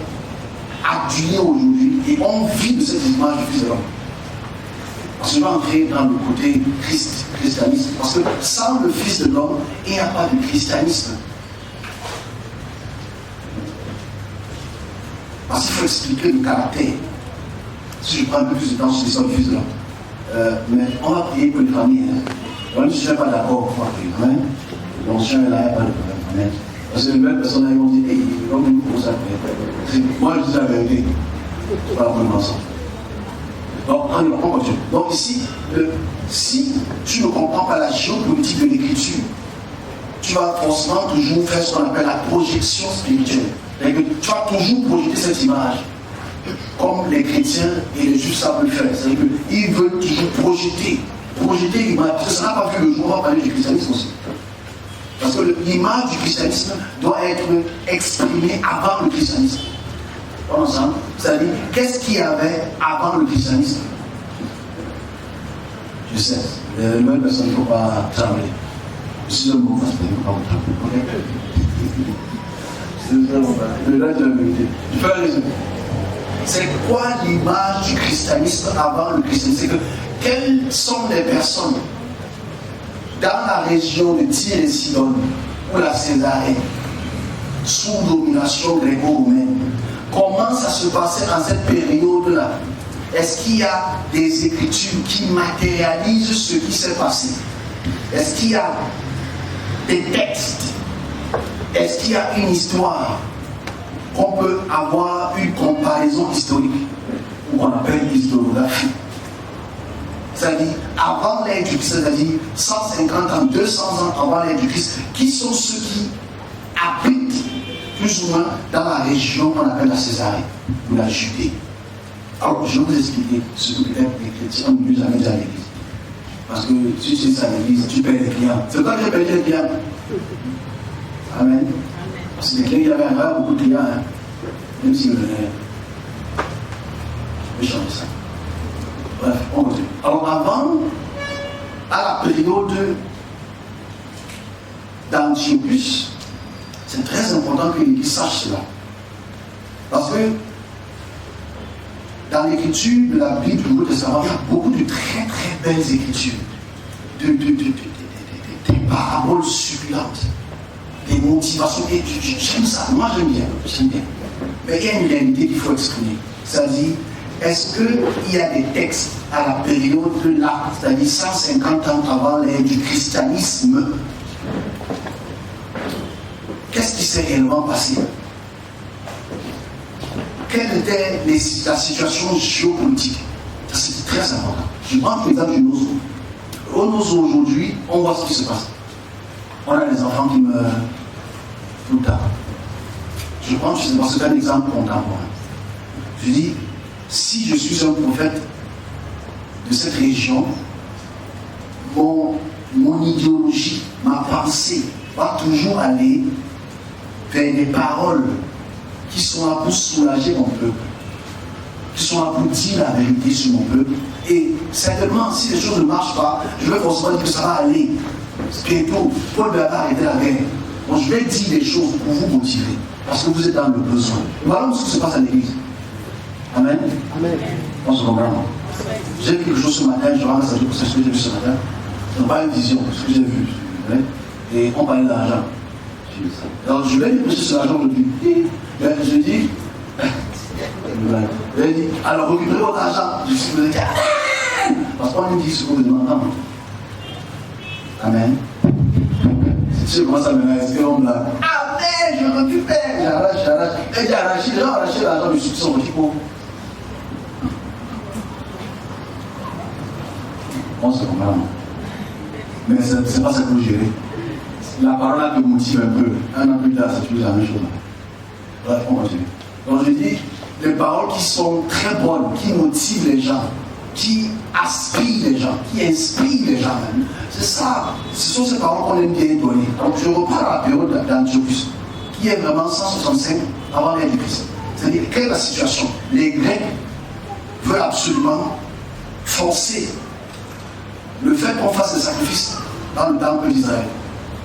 appuyée aujourd'hui et on vit de cette image du fils de l'homme. Parce que je vais entrer dans le côté christianisme. Parce que sans le Fils de l'homme, il n'y a pas de christianisme. Parce qu'il faut expliquer le caractère. Si je prends un peu plus de temps sur l'histoire du Fils de l'homme. Mais on va prier pour les familles. Moi, je ne suis pas d'accord, on va prier. Amen. L'ancien est là, il n'y a pas de problème. Amen. Parce que les mêmes personnes ont dit, hey, l'homme nous pour ça. Moi, je dis la vérité. C'est pas la bonne ensemble. Donc ici, si tu ne comprends pas la géopolitique de l'écriture, tu vas forcément toujours faire ce qu'on appelle la projection spirituelle. Tu vas toujours projeter cette image, comme les chrétiens et les juifs savent le faire. C'est-à-dire qu'ils veulent toujours projeter l'image. Parce que ça n'a pas vu le jour, on va parler du christianisme aussi. Parce que l'image du christianisme doit être exprimée avant le christianisme. Ensemble, c'est-à-dire, qu'est-ce qu'il y avait avant le christianisme? Je sais, les mêmes personnes ne faut pas trembler. Je suis un mot, il ne faut pas trembler. C'est le reste de la vérité. Je fais un résumé. C'est quoi l'image du christianisme avant le christianisme? C'est que quelles sont les personnes dans la région de Tyr et Sidon ou la Césarée sous domination gréco-romaine? Comment ça se passait dans cette période-là? Est-ce qu'il y a des écritures qui matérialisent ce qui s'est passé? Est-ce qu'il y a des textes? Est-ce qu'il y a une histoire qu'on peut avoir une comparaison historique ou qu'on appelle historiographie? C'est-à-dire, avant l'ère du Christ, c'est-à-dire 150 ans, 200 ans avant l'ère du Christ, qui sont ceux qui habitent plus ou moins dans la région qu'on appelle la Césarée ou la Judée? Alors, je vais vous expliquer ce que peut-être les chrétiens ne plus jamais dit à l'église. Parce que si tu dis ça à l'église, tu perds les clients. C'est toi qui as perdu les clients. Amen. Parce que les clients, il y avait beaucoup de clients, hein. Même si je vais changer ça. Bref, on continue. Alors, avant, à la période d'Antiochus, c'est très important que l'Église sache cela. Parce que dans l'écriture de la Bible du Nouveau Testament, il y a beaucoup de très très belles écritures, des paraboles succulentes, des motivations. Et j'aime ça, moi j'aime bien. Mais il y a une réalité qu'il faut exprimer. C'est-à-dire, est-ce qu'il y a des textes à la période là, c'est-à-dire 150 ans avant l'ère du christianisme? Qu'est-ce qui s'est réellement passé? Quelle était la situation géopolitique? Ça, c'est très important. Je prends l'exemple du Nozo. Au Nozo aujourd'hui, on voit ce qui se passe. On a des enfants qui meurent tout le temps. Je prends, c'est un exemple contemporain. Je dis, si je suis un prophète de cette région, mon idéologie, ma pensée va toujours aller vers des paroles qui sont là pour soulager mon peuple, qui sont là pour dire la vérité sur mon peuple. Et certainement, si les choses ne marchent pas, je vais forcément dire que ça va aller. Bientôt, Paul va arrêter la guerre. Donc je vais dire des choses pour vous motiver, parce que vous êtes dans le besoin. Voilà ce qui se passe à l'église. Amen. Amen. On se comprend. J'ai vu quelque chose ce matin, je rends message pour ce que j'ai vu ce matin. Ce n'est pas une vision, ce que j'ai vu. Et on parlait d'argent. Alors je vais lui prêcher sur l'argent aujourd'hui. Je dis, alors récupérez votre argent. Je suis venu dire, parce qu'on me dit ce que vous demandez. Amen. Si je commence à me rester l'homme là, amen, je récupère, j'arrache. Et j'ai arraché, les gens ont arraché l'argent du succès, on dit quoi? On se comprend. Mais ce n'est pas ça que vous gérez. La parole là te motive un peu. Un an plus tard, c'est toujours la même chose. Bref, on continue. Donc je dis, les paroles qui sont très bonnes, qui motivent les gens, qui aspire les gens, qui inspire les gens même. C'est ça, ce sont ces paroles qu'on aime bien donner. Donc je reprends la période d'Antiochus, qui est vraiment 165 avant l'ère du Christ. C'est-à-dire, quelle est la situation? Les Grecs veulent absolument forcer le fait qu'on fasse des sacrifices dans le temple d'Israël.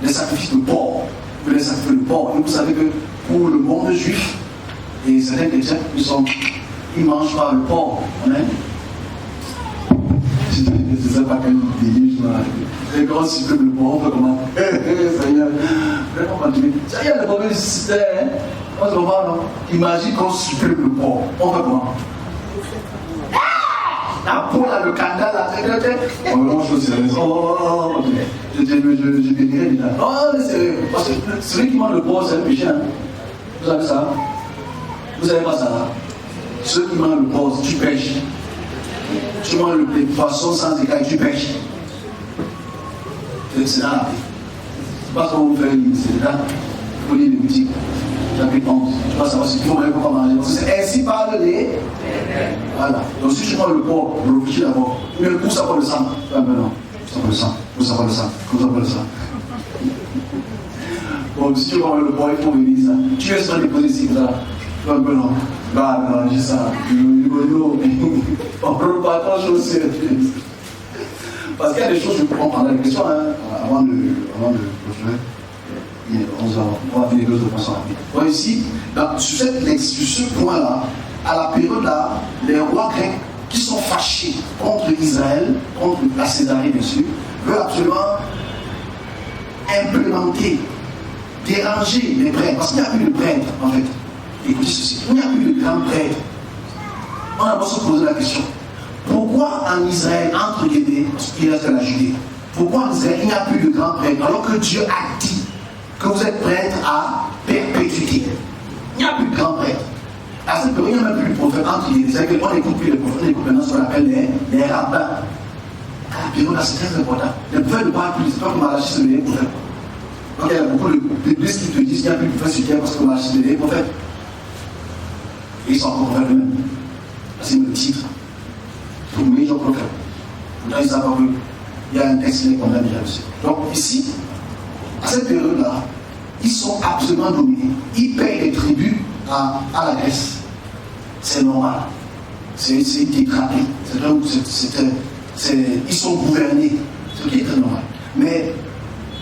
Les sacrifices de porc. Les sacrifices de porc. Et vous savez que pour le monde juif, et certains chrétiens, ils ne mangent pas le porc. Je ne sais pas quel délire je m'en ai. Et quand on supprime le porc, on fait comment? Seigneur, ça y est, le problème du système, hein? On se voit, non? Imagine qu'on supprime le porc. On fait comment? La peau là, le canard là, je bénirais déjà. Oh, c'est parce que celui qui mange le porc, c'est un péché. Hein? Vous savez ça? Vous savez pas ça? Ceux qui mangent le porc, tu pêches. Tu manges le poisson sans écaille, tu pêches. C'est dans la vie. C'est pas comment vous faites, c'est là. Vous lisez les boutiques. Chapitre 11. Je ne sais pas savoir si tout le monde peut manger. C'est ainsi parle les. Voilà. Donc si tu manges le porc, réfléchis d'abord. Mais le coup, ça prend le sang. Ah ben non. Ça prend le sang. Ça prend le sang. Ça prend le sang. Bon, si tu manges le porc, il faut venir ça. Tu es sur les positions là. Ah ben non. Bah non, j'ai ça. On ne peut pas grand-chose sur parce qu'il y a des choses que je prends pendant la question avant de continuer. On va finir d'autres façons. Donc ici, sur ce point-là, à la période-là, les rois grecs qui sont fâchés contre Israël, contre la Césarée bien sûr, veulent absolument implémenter, déranger les prêtres. Parce qu'il n'y a plus de prêtres en fait. Écoutez ceci, il n'y a plus de grands prêtres. On a besoin de se poser la question. Pourquoi en Israël, entre guillemets, parce qu'il reste la Judée, pourquoi en Israël il n'y a plus de grands prêtres alors que Dieu a dit que vous êtes prêtres à perpétuité? Il n'y a plus de grands prêtres. À cette période, il n'y a même plus de prophètes entre guillemets. C'est-à-dire qu'on n'écoute plus les prophètes, on écoute maintenant ce qu'on appelle les rabbins. À la période, c'est très important. Les prophètes ne parlent plus, c'est pas comme Malachie, c'est les prophètes. Donc il y a beaucoup de bibliques qui te disent qu'il n'y a plus de prophètes sur terre parce que Malachie, c'est les prophètes. Et ils sont encore prophètes eux-mêmes. C'est le titre. Pour les gens prophètes. Pourtant, ils savent qu'il y a un texte qui les condamne déjà aussi. Donc, ici, à cette période-là, ils sont absolument dominés. Ils payent les tribus à la Grèce. C'est normal. C'est détraqué. Ils sont gouvernés. Ce qui est très normal. Mais,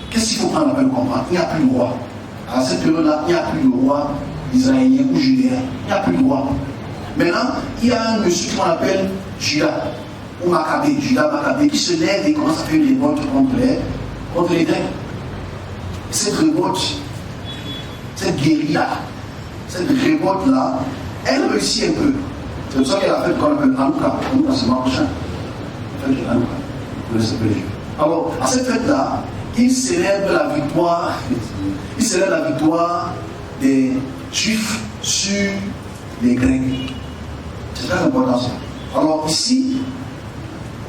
qu'est-ce qu'il faut prendre la peine de comprendre? Il n'y a plus de roi. À cette période-là, il n'y a plus de roi israélien ou judéen. Il n'y a plus de roi. Maintenant, il y a un monsieur qu'on appelle Judas, ou Maccabée, Judas Maccabée, qui se lève et commence à faire une révolte contre les Grecs. Et cette révolte, cette guérilla, cette révolte-là, elle réussit un peu. C'est pour ça qu'elle a fait qu'on appelle Hanouka. Hanouka, c'est marrant prochain. La fête de Hanouka. Vous le savez. Alors, à cette fête-là, il célèbre la victoire des Juifs sur les Grecs. C'est très important ça. Alors ici,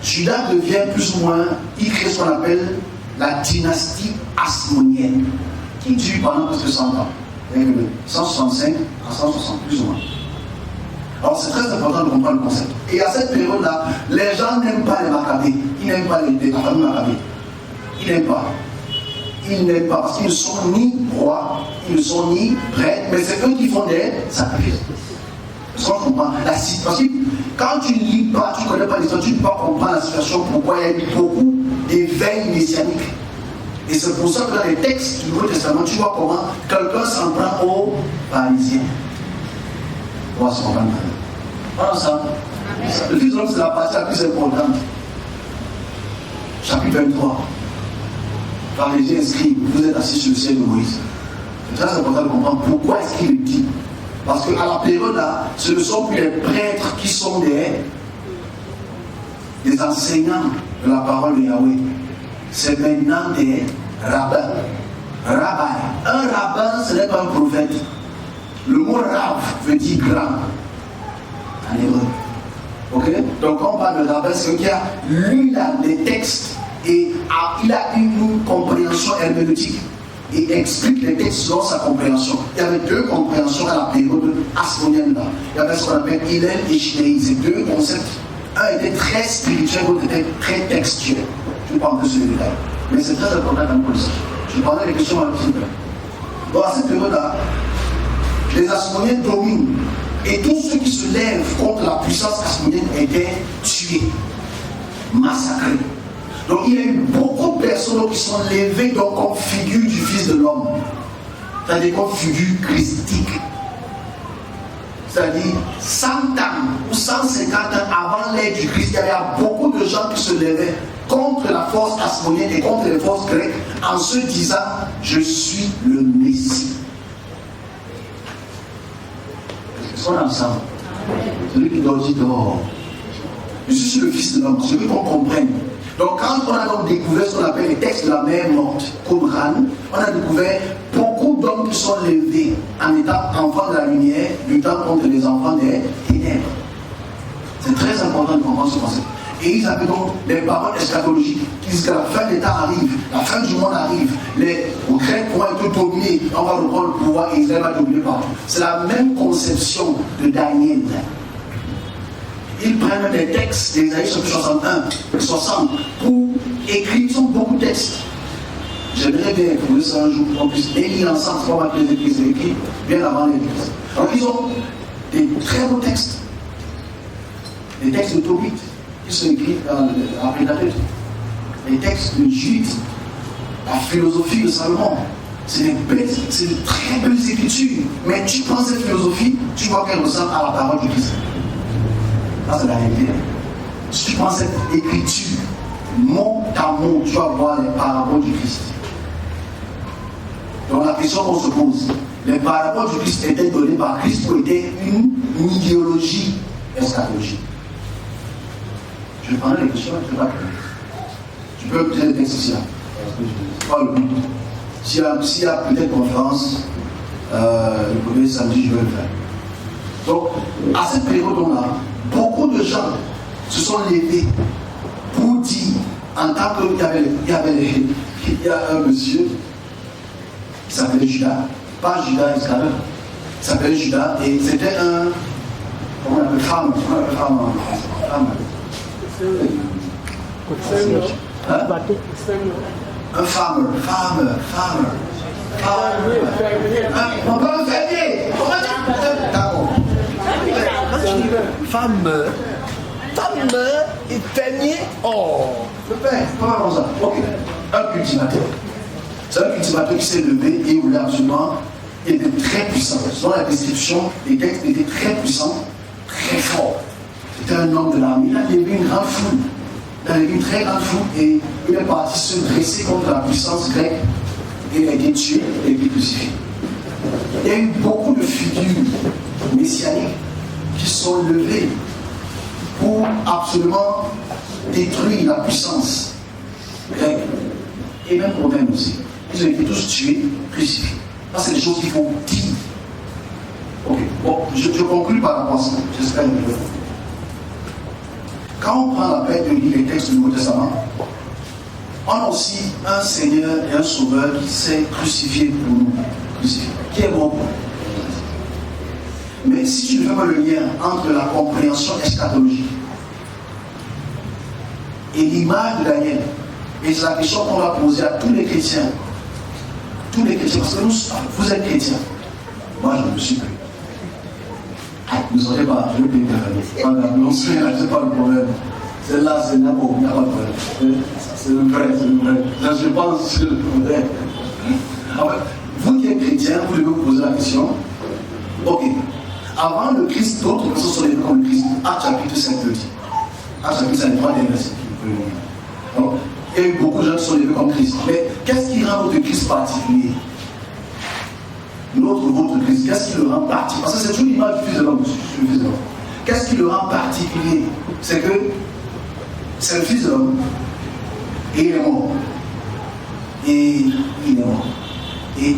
Judas devient plus ou moins, il crée ce qu'on appelle la dynastie hasmonienne, qui dure pendant plus de 100 ans. 165 à 160, plus ou moins. Alors c'est très important de comprendre le concept. Et à cette période-là, les gens n'aiment pas les Maccabées. Ils n'aiment pas la famille Maccabée. Ils n'aiment pas. Ils n'aiment pas parce qu'ils ne sont ni rois, ils ne sont ni prêtres, mais c'est eux qui font des sacrifices. Parce qu'on comprend la situation. Parce que quand tu ne lis pas, tu ne connais pas l'histoire, tu ne peux pas comprendre la situation, pourquoi il y a eu beaucoup d'éveils messianiques. Et c'est pour ça que dans les textes du Nouveau Testament, tu vois comment quelqu'un s'en prend aux pharisiens. On va se comprendre. Ensemble. Le Fils de l'homme, c'est la partie la plus importante. Chapitre 23. Pharisiens inscrits, vous êtes assis sur le ciel de Moïse. C'est très important de comprendre pourquoi est-ce qu'il le dit. Parce qu'à la période là, ce ne sont plus les prêtres qui sont des enseignants de la parole de Yahweh. C'est maintenant des rabbins. Rabbi. Un rabbin, ce n'est pas un prophète. Le mot rab veut dire grand en hébreu. Ok? Donc quand on parle de rabbin, c'est qu'il a lu les textes et il a une compréhension herméneutique. Il explique les textes selon sa compréhension. Il y avait deux compréhensions à la période hasmonienne là. Il y avait ce qu'on appelle Hillel et Shinéi. C'est deux concepts. Un Un était très spirituel, l'autre était très textuel. Je ne parle que sur les détails. Mais c'est très important comme politique. Je prendrai les questions un petit peu. Donc à cette période-là, les Asmonéens dominent. Et tous ceux qui se lèvent contre la puissance asmonéenne étaient tués, massacrés. Donc il y a eu beaucoup de personnes qui sont levées donc, comme figure du Fils de l'homme. C'est-à-dire comme figure christique. C'est-à-dire 100 ans ou 150 ans avant l'ère du Christ, il y avait beaucoup de gens qui se levaient contre la force asmonéenne et contre les forces grecques en se disant « Je suis le Messie ». Est-ce qu'on est ensemble? Celui qui doit dire dehors. Je suis le Fils de l'homme, celui qu'on comprenne. Donc quand on a donc découvert ce qu'on appelle les textes de la mer morte, Qumran, on a découvert beaucoup d'hommes qui sont levés en étant enfants de la lumière, luttant contre les enfants des ténèbres. C'est très important de comprendre ce concept. Et ils avaient donc des paroles eschatologiques qui disent que la fin des temps arrive, la fin du monde arrive, les Grecs vont être dominés, on va reprendre le pouvoir et Israël va dominer partout. C'est la même conception de Daniel. Ils prennent des textes d'Ésaïe 61, 60 pour écrire, ils ont beaucoup de textes. J'aimerais bien trouver ça un jour pour qu'on puisse lire ensemble, c'est pas mal que les églises écrites bien avant l'église. Alors ils ont des très beaux textes, des textes de Tobit qui sont écrits après la tête, des textes de Jude, la philosophie de Salomon. C'est de très belles écritures, mais tu prends cette philosophie, tu vois qu'elle ressemble à la parole du Christ. Ça, c'est la réalité. Si tu prends cette écriture, mot à mot, tu vas voir les paraboles du Christ. Donc la question qu'on se pose, les paraboles du Christ étaient données par Christ ou étaient une idéologie eschatologique? Je prends les questions, je ne sais pas. Tu peux peut-être les textes ici. C'est pas le but. S'il y a peut-être conférence, le premier samedi, je vais le faire. Donc, à cette période-là, beaucoup de gens se sont levés pour dire, en tant que il y a un monsieur qui s'appelait Judas, pas Judas Iscariot, il s'appelait Judas, et c'était un, comment on appelle, femme. Un farmer. On peut un fermier. D'accord. Femme et fermier. Oh. Comment comme ça? Ok. Un cultivateur. C'est un cultivateur qui s'est levé et il voulait absolument. Il était très puissant. Selon la description, les textes étaient très puissants, très forts. C'était un homme de l'armée. Il a levé une grande foule. Il a levé une très grande foule et il est parti se dresser contre la puissance grecque. Et il a été tué et il a été crucifié. Il y a eu beaucoup de figures messianiques qui sont levées pour absolument détruire la puissance grecque. Et même romaine aussi. Ils ont été tous tués, crucifiés. Ça, c'est des choses qu'il faut dire. Ok, bon, je conclue par rapport à ça. J'espère que vous le faites. Quand on prend la peine de lire les textes du Nouveau Testament, on a aussi un Seigneur et un Sauveur qui s'est crucifié pour nous. Crucifié. Qui est mort pour nous. Mais si tu ne fais pas le lien entre la compréhension eschatologique et l'image de Daniel, et c'est la question qu'on va poser à tous les chrétiens. Tous les chrétiens, parce que vous êtes chrétiens. Moi, je ne me suis plus. Vous ne saurez pas, je vais payer la famille. Non, c'est pas le problème. Celle-là, c'est n'importe quoi, il n'y a pas de problème. C'est le vrai, c'est le vrai. Là, je pense que c'est le vrai. Enfin, vous qui êtes chrétien, vous devez vous poser la question. Ok. Avant le Christ, d'autres personnes sont levées comme le Christ. Actes chapitre 5 le dit. Actes chapitre 5, 3 des versets. Donc, il y a eu beaucoup de gens qui sont levés comme Christ. Mais qu'est-ce qui rend votre Christ particulier? Votre Christ, qu'est-ce qui le rend particulier? Parce que c'est toujours l'image du Fils de l'homme. Qu'est-ce qui le rend particulier? C'est que c'est le Fils de l'homme. Et il est mort. Et il est mort. Et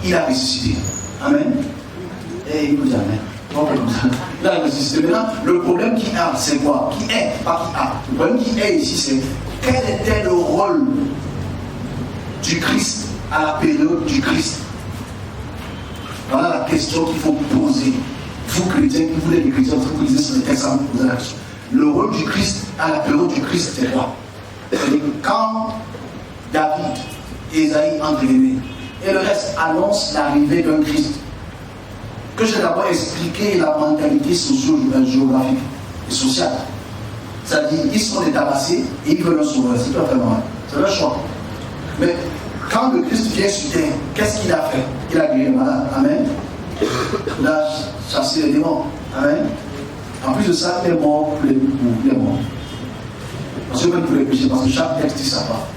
il a ressuscité. Amen. Et il nous dit Amen. Il a ressuscité. Maintenant, le problème qu'il a, c'est quoi? Qui est, pas qui a. Le problème qui est ici, c'est quel était le rôle du Christ à la période du Christ? Voilà la question qu'il faut poser. Vous chrétiens, vous voulez les chrétiens, vous lisez sur les textes, vous posez la question. le rôle du Christ à la période du Christ, c'est quoi? C'est-à-dire que quand David et Isaïe entre les mains, et le reste annonce l'arrivée d'un Christ, que j'ai d'abord expliqué la mentalité socio-géographique et sociale. C'est-à-dire ils sont des tabassés et ils veulent un sauveur. C'est tout à fait normal. C'est leur choix. Mais quand le Christ vient sur terre, qu'est-ce qu'il a fait? Il a guéri les malades. Amen. Il a chassé les démons. Amen. En plus de ça, il est mort pour les morts. Parce que même pour les péchés, parce que chaque texte dit ça pas.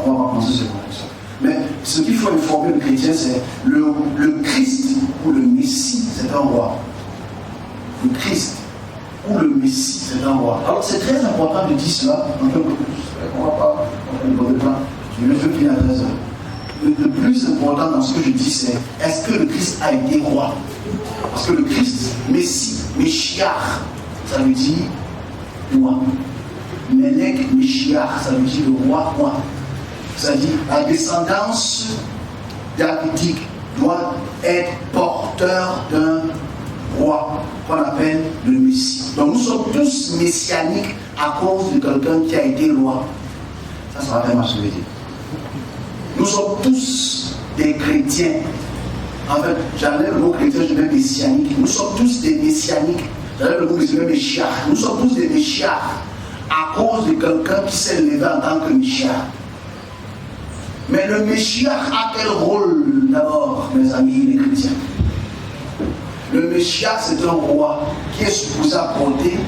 On va penser sur ça. Mais ce qu'il faut informer le chrétien, c'est le Christ ou le Messie, c'est un roi. Le Christ ou le Messie, c'est un roi. Alors c'est très important de dire cela. On ne va pas le plan. Je veux finir à 13 heures. Le plus important dans ce que je dis, c'est est-ce que le Christ a été roi? Parce que le Christ, Messie, Meshiach, ça veut dire roi. Melech, Meshiach, ça veut dire le roi. C'est-à-dire la descendance davidique doit être porteur d'un roi qu'on appelle le Messie. Donc nous sommes tous messianiques à cause de quelqu'un qui a été roi. Ça va faire ma chose. Nous sommes tous des chrétiens. En fait, j'enlève le mot chrétien, je mets messianique. Nous sommes tous des messianiques. J'enlève le mot Meshiach. Nous sommes tous des Meshiach à cause de quelqu'un qui s'est levé en tant que Meshiach. Mais le Meshiach a quel rôle d'abord, mes amis les chrétiens? Le Meshiach, c'est un roi qui est supposé apporter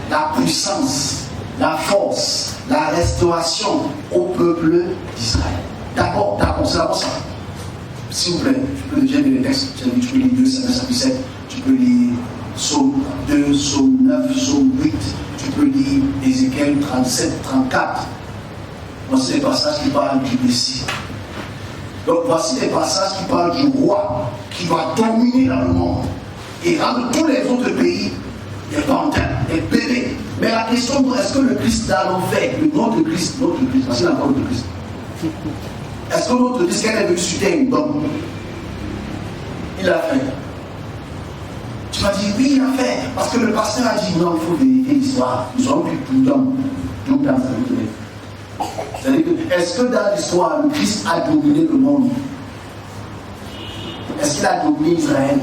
la puissance, la force, la restauration au peuple d'Israël. D'accord, c'est d'abord ça. S'il vous plaît, tu peux déjà lire les textes. Tu peux lire 2 Samuel chapitre 7, tu peux lire Psaume 2, Psaume 9, Psaume 8, tu peux lire Ézéchiel 37, 34. Voici les passages qui parlent du Messie. Donc voici les passages qui parlent du roi qui va dominer dans le monde et rendre tous les autres pays des pantins, des bébés. Mais la question est, est-ce que le Christ a fait, notre Christ, parce qu'il a encore notre Christ. Est-ce que notre Christ, qu'elle est venue sur terre, donc il a fait? Tu m'as dit, oui, il a fait, parce que le pasteur a dit, non, il faut vérifier l'histoire. Nous sommes plus prudents. Donc, dans sa vie. C'est-à-dire que, est-ce que dans l'histoire, le Christ a dominé le monde? Est-ce qu'il a dominé Israël?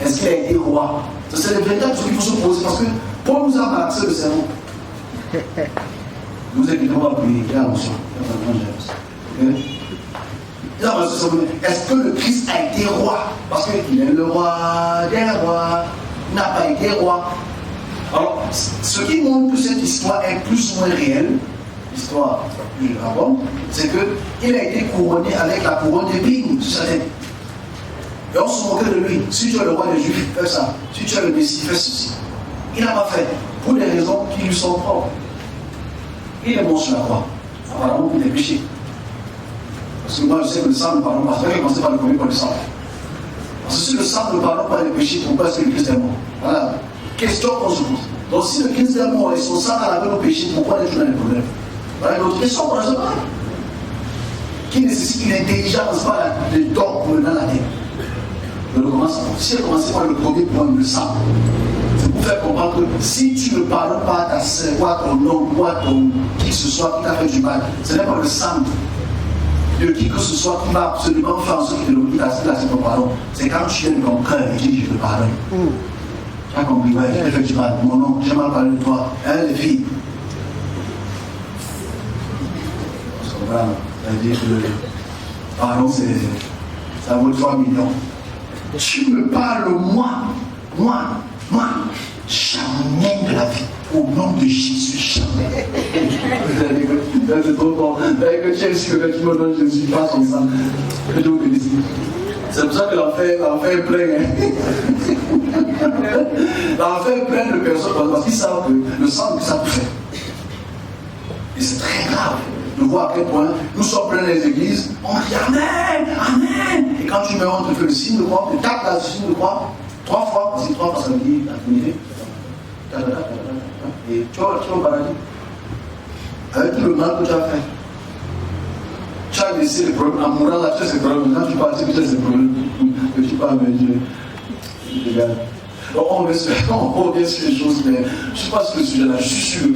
Est-ce qu'il a été roi? C'est le véritable chose qu'il faut se poser, parce que Paul nous a malaxé le cerveau. Nous inquiétons pas pour il y a l'onction. Est-ce que le Christ a été roi? Parce qu'il est le roi des rois, il n'a pas été roi. Alors, ce qui montre que cette histoire est plus ou moins réelle, l'histoire que je raconte, c'est qu'il a été couronné avec la couronne d'épines sur sa tête. Et on se moquait de lui. Si tu es le roi des Juifs, fais ça. Si tu es le Messie, fais ceci. Il n'a pas fait, pour des raisons qui lui sont propres. Il est mort sur la croix, apparemment pour des péchés. Parce que moi je sais que le sang ne pardonne pas. C'est vrai qu'il commençait par le premier pour le sang. Parce que si le sang ne pardonne pas les péchés, pourquoi est-ce que le Christ est mort? Voilà. Question qu'on se pose. Donc si le Christ est mort et son sang a lavé nos péchés, pourquoi est-ce qu'on a des problèmes? Voilà une autre question qu'on a se poser. Qui nécessite une intelligence, pas des dogmes dans la tête. Je commence. Si elle commence par le premier point, le sang, c'est pour faire comprendre que si tu ne parles pas à ta sœur, ou à ton oncle, ou à ton qui que ce soit qui t'a fait du mal, ce n'est pas le sang de qui que ce soit qui va absolument faire en sorte que le t'a accepté ton pardon. C'est quand tu es de ton cœur et tu dis je te pardonne. Tu as compris, ouais, je t'ai fait du mal. Mon oncle, j'ai mal parlé de toi. Hein, les filles. Voilà, c'est-à-dire que pardon, ça vaut 3 millions. Tu me parles, moi, jamais de la vie, au nom de Jésus, jamais. C'est trop bon. Que tu es sûr que tu me donnes Jésus, pas son sang. Que Dieu vous bénisse. C'est pour ça que l'enfer est plein. L'enfer est plein de personnes parce qu'ils savent que le sang que ça peut faire. Et c'est très grave de voir à quel point nous sommes pleins des églises, on dit Amen, Amen. Et quand tu meurs, on te fait le signe de croix, tu tapes le signe de croix 3 fois, parce que 3 fois ça veut dire la communauté. Et tu vas au paradis. Avec tout le mal que tu as fait. Tu as laissé les problèmes. En mourant là, tu as ces problèmes. Quand tu parles, tu as ces problèmes. Que tu parles avec Dieu. Donc on revient sur les choses, mais je ne suis pas sur le sujet là, je suis sur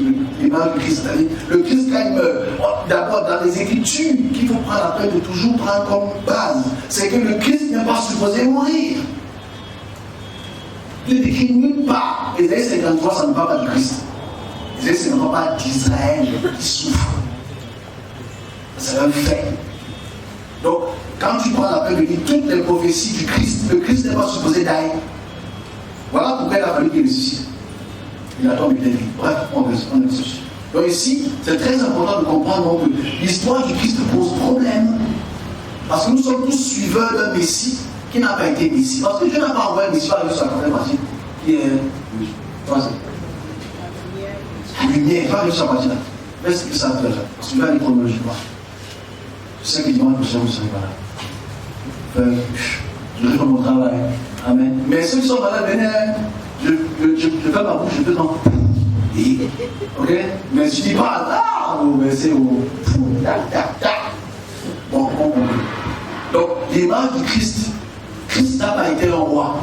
l'image du Christ. Le Christ, quand il meurt, d'abord dans les Écritures, qu'il faut prendre la peine de toujours prendre comme base, c'est que le Christ n'est pas supposé mourir. Il est écrit nulle part. Ésaïe 53, ça ne parle pas du Christ. Ésaïe 53 parle d'Israël qui souffre. C'est un fait. Donc, quand tu prends la peine de lire toutes les prophéties du Christ, le Christ n'est pas supposé d'aller. Voilà pourquoi il a fallu qu'il ressuscite. Il attend une vie. Bref, on est dessus. Donc ici, c'est très important de comprendre que l'histoire du Christ pose problème. Parce que nous sommes tous suiveurs d'un Messie qui n'a pas été Messie. Parce que Dieu n'a pas envoyé un Messie par la quatrième partie, qui est la lumière. Pas la partie là. Est-ce que ça fait là? Parce que là, les chronologiquement. Je sais que dimanche prochain, vous ne serez pas là. Je vais faire mon travail. Amen. Mais ceux qui sont malades, venez. Je fais ma bouche, je fais non. Ok? Mais je ne dis pas, mais c'est au. Bon, on comprend. Donc, l'image du Christ, Christ n'a pas été un roi.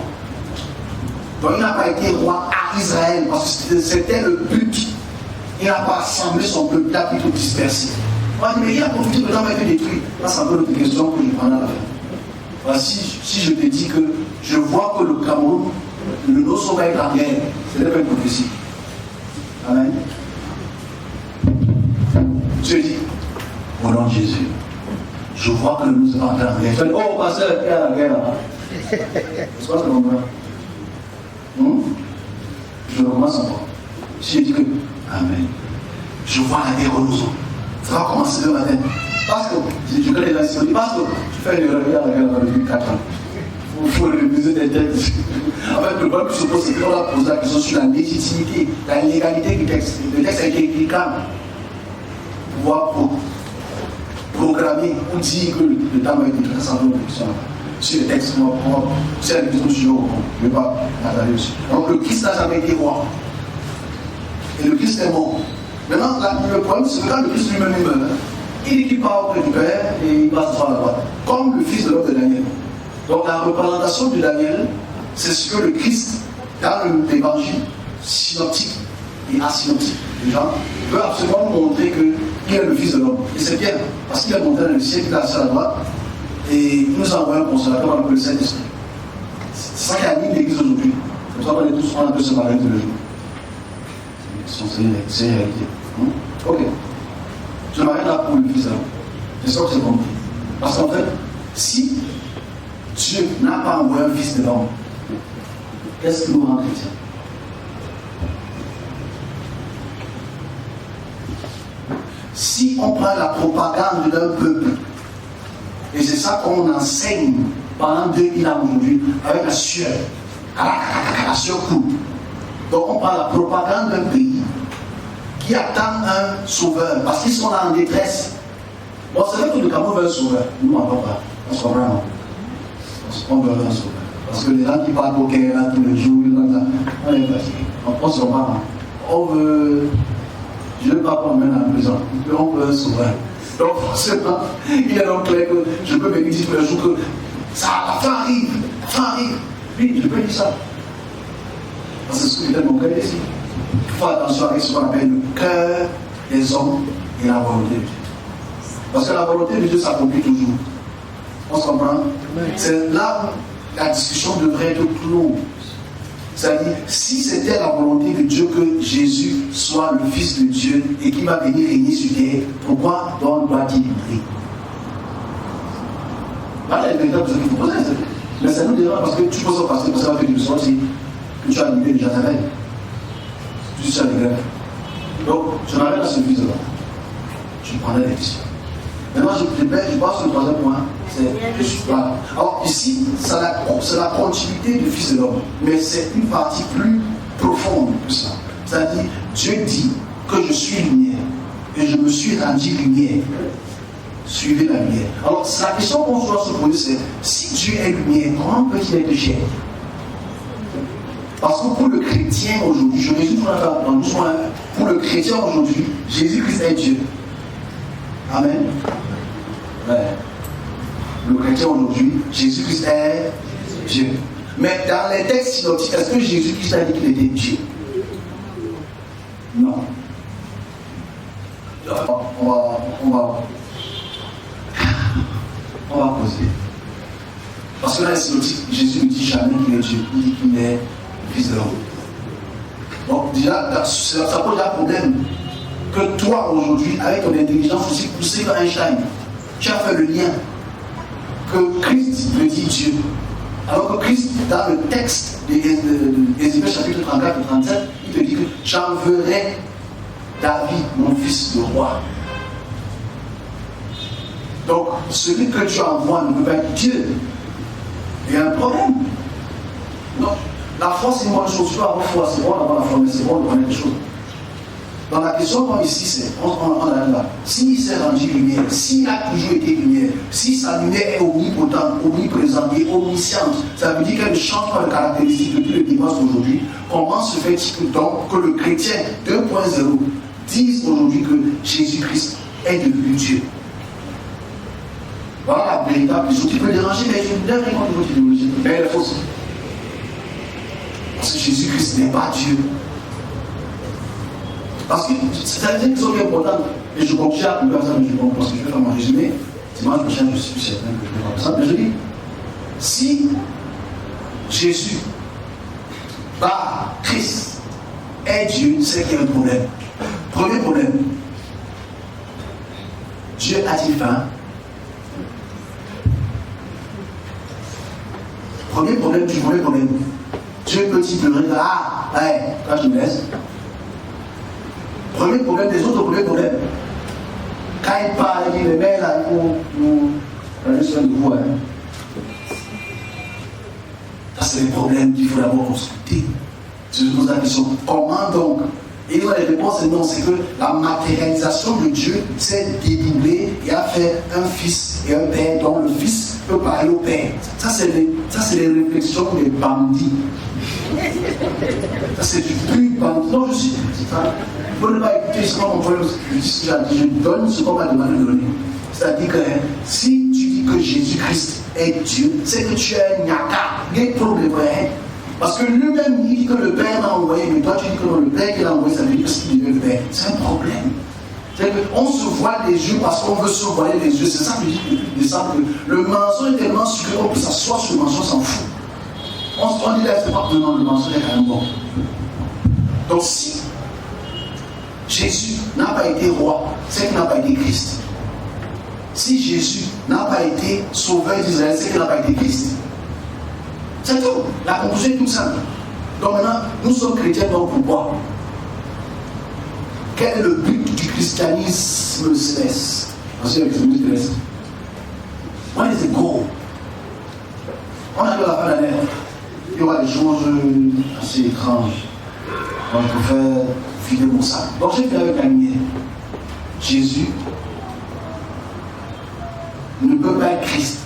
Donc, il n'a pas été roi à Israël, parce que c'était le but. Il n'a pas assemblé son peuple, il a plutôt dispersé. On va dire, mais il a profité de temps, il a été détruit. Là, c'est un peu notre question que je prendrai à la fin. Voilà, si je te dis que je vois que le Cameroun, le Nosso va être en guerre, ce n'est pas une prophétie. Amen. Dieu dit, au nom de Jésus, je vois que nous sommes en guerre. Oh, pasteur, il y a la guerre là. C'est quoi ce moment-là? Je recommence encore. Si je dis que, Amen, je vois la guerre au Nosso. Ça va commencer le matin. Parce que, je connais la situation, parce que tu fais une erreur, il y a la guerre depuis 4 ans. Il faut réviser des textes. En fait, le problème qui se pose, c'est qu'on a posé la question sur la légitimité, la légalité du texte. Le texte a été écrit quand pouvoir programmer ou dire que le temps a été très semblable sur les textes. C'est la question du sujet, je ne vais pas m'attarder dessus. Donc le Christ n'a jamais été roi. Et le Christ est mort. Maintenant, le problème, c'est que quand le Christ lui-même est mort, il dit qu'il part auprès du Père et il passe devant la droite. Comme le fils de l'homme de Daniel. Donc la représentation de Daniel, c'est ce que le Christ, dans l'évangile synoptique et asynoptique, les gens veulent absolument montrer qu'il est le fils de l'homme. Et c'est bien, parce qu'il est monté dans le ciel, il est assis à la droite, et il nous envoie un consolateur, on appelle le Saint-Esprit. C'est ça qui anime l'Église aujourd'hui. C'est pour ça qu'on est tous, on a tous se marier tous les jours. C'est une réalité. Ok. Je m'arrête là pour le fils de l'homme. C'est ça que c'est compris. Parce qu'en fait, si Dieu n'a pas envoyé un fils de l'homme, qu'est-ce qui nous rend chrétiens? Si on prend la propagande d'un peuple, et c'est ça qu'on enseigne pendant 2000 ans aujourd'hui, avec la sueur, la sueur coule. Donc on prend la propagande d'un pays qui attend un sauveur, parce qu'ils sont là en détresse. Bon, c'est vrai que le Cameroun veut un sauveur. Nous, on ne va pas. On se comprend, non? On veut un sauveur. Parce que les gens qui parlent au Caire, là, tous les jours, on est fatigué. On se comprend. On veut. Je ne veux pas qu'on mène à la prison. On veut un sauveur. Donc, forcément, il est donc clair que je peux me dire tous les jours que ça, la fin arrive. La fin arrive. Oui, je peux dire ça. Parce que c'est ce que je mon cœur ici. Il faut attention avec ce qu'on appelle le cœur des hommes et la volonté de Dieu. Parce que la volonté de Dieu s'accomplit toujours. On se comprend? C'est là où la discussion devrait être close. C'est-à-dire, si c'était la volonté de Dieu que Jésus soit le Fils de Dieu et qu'il va venir régner sur terre, pourquoi donc doit-il mourir? Voilà les véritables questions qu'il faut poser. Mais ça nous dérange parce que tu poses au pasteur, parce que ça va faire du sens aussi, que tu as annulé déjà ta veille. Tu suis à l'église. Donc, je m'arrête à ce fils-là. Je prendrai des questions. Maintenant, je passe sur le troisième point. Voilà. Alors, ici, c'est la continuité du Fils de l'homme. Mais c'est une partie plus profonde que ça. C'est-à-dire, Dieu dit que je suis lumière. Et je me suis rendu lumière. Suivez la lumière. Alors, la question qu'on doit se poser, c'est si Dieu est lumière, comment peut-il être chair? Parce que pour le chrétien aujourd'hui, je résume dans le soin, pour le chrétien aujourd'hui, Jésus-Christ est Dieu. Amen. Ouais. Le chrétien aujourd'hui, Jésus-Christ est Dieu. Mais dans les textes synoptiques, est-ce que Jésus-Christ a dit qu'il était Dieu? Non. On va poser. Parce que dans les synoptiques, Jésus ne dit jamais qu'il est Dieu, il dit qu'il est fils de l'homme. Donc déjà, ça pose un problème que toi aujourd'hui, avec ton intelligence aussi poussée par Einstein, tu as fait le lien que Christ veut dire Dieu. Alors que Christ, dans le texte d'Ézéchiel chapitre 34 et 37, il te dit que j'enverrai David, mon fils, le roi. Donc, celui que tu envoies ne peut pas être Dieu. Il y a un problème. Donc, la foi, c'est une bonne chose. Tu peux avoir foi, c'est bon d'avoir la foi, mais c'est bon de connaître les choses. Dans la question qu'on ici, c'est, on arrive là. S'il s'est rendu lumière, s'il a toujours été lumière, si sa lumière est omnipotente, omniprésente et omnisciente, ça veut dire qu'elle ne change pas de caractéristiques depuis le début aujourd'hui. Comment se fait-il donc que le chrétien 2.0 dise aujourd'hui que Jésus-Christ est devenu Dieu? Voilà la véritable question qui peut déranger, mais je ne dis rien contre votre idéologie, mais elle est fausse. Parce que Jésus-Christ n'est pas Dieu. Parce que c'est un exemple qui sont important, et je continue à couper ça, mais je pense que je vais faire mon résumé. Dimanche prochain, je suis certain que je vais faire ça. Mais je dis, si Jésus, par Christ, est Dieu, c'est qu'il y a un problème. Premier problème, Dieu a-t-il faim? Premier problème, Dieu peut-il pleurer? Ah, ouais, quand je me laisse. Premier problème, des autres premiers problèmes. Quand il parle, il dit, mais là, il faut nous aller sur le niveau. Ça, c'est les problèmes qu'il faut d'abord consulter. Je pose la question, comment donc? Et la réponse est non, c'est que la matérialisation de Dieu s'est dédoublée et a fait un fils et un père dont le fils peut parler au père. Ça, c'est les réflexions des bandits. Ça, c'est du pur bandit. Non, je suis. Vous ne pouvez pas écouter ce qu'on veut. Je donne ce qu'on m'a demandé de donner. C'est-à-dire que si tu dis que Jésus-Christ est Dieu, c'est que tu es un nyaka. Il y a un problème. Parce que lui-même, il dit que le Père l'a envoyé, mais toi tu dis que non, le Père qui l'a envoyé, ça veut dire que c'est le Père. C'est un problème. C'est-à-dire qu'on se voit les yeux parce qu'on veut se voiler les yeux. C'est ça que je dis depuis décembre. Le mensonge est tellement sucré qu'on peut s'asseoir sur le mensonge, on s'en fout. On dit là, c'est pas que non, le mensonge est quand même bon. Donc si Jésus n'a pas été roi, c'est qu'il n'a pas été Christ. Si Jésus n'a pas été sauveur d'Israël, c'est qu'il n'a pas été Christ. C'est tout. La conclusion est toute simple. Donc maintenant, nous sommes chrétiens, donc pourquoi? Quel est le but du christianisme céleste? Parce que l'extrémisme céleste. What is the goal? On arrive à la fin de l'année. Il y aura des choses assez étranges. Donc il faut faire filer mon sac. Donc j'ai fait avec la lumière. Jésus ne peut pas être Christ.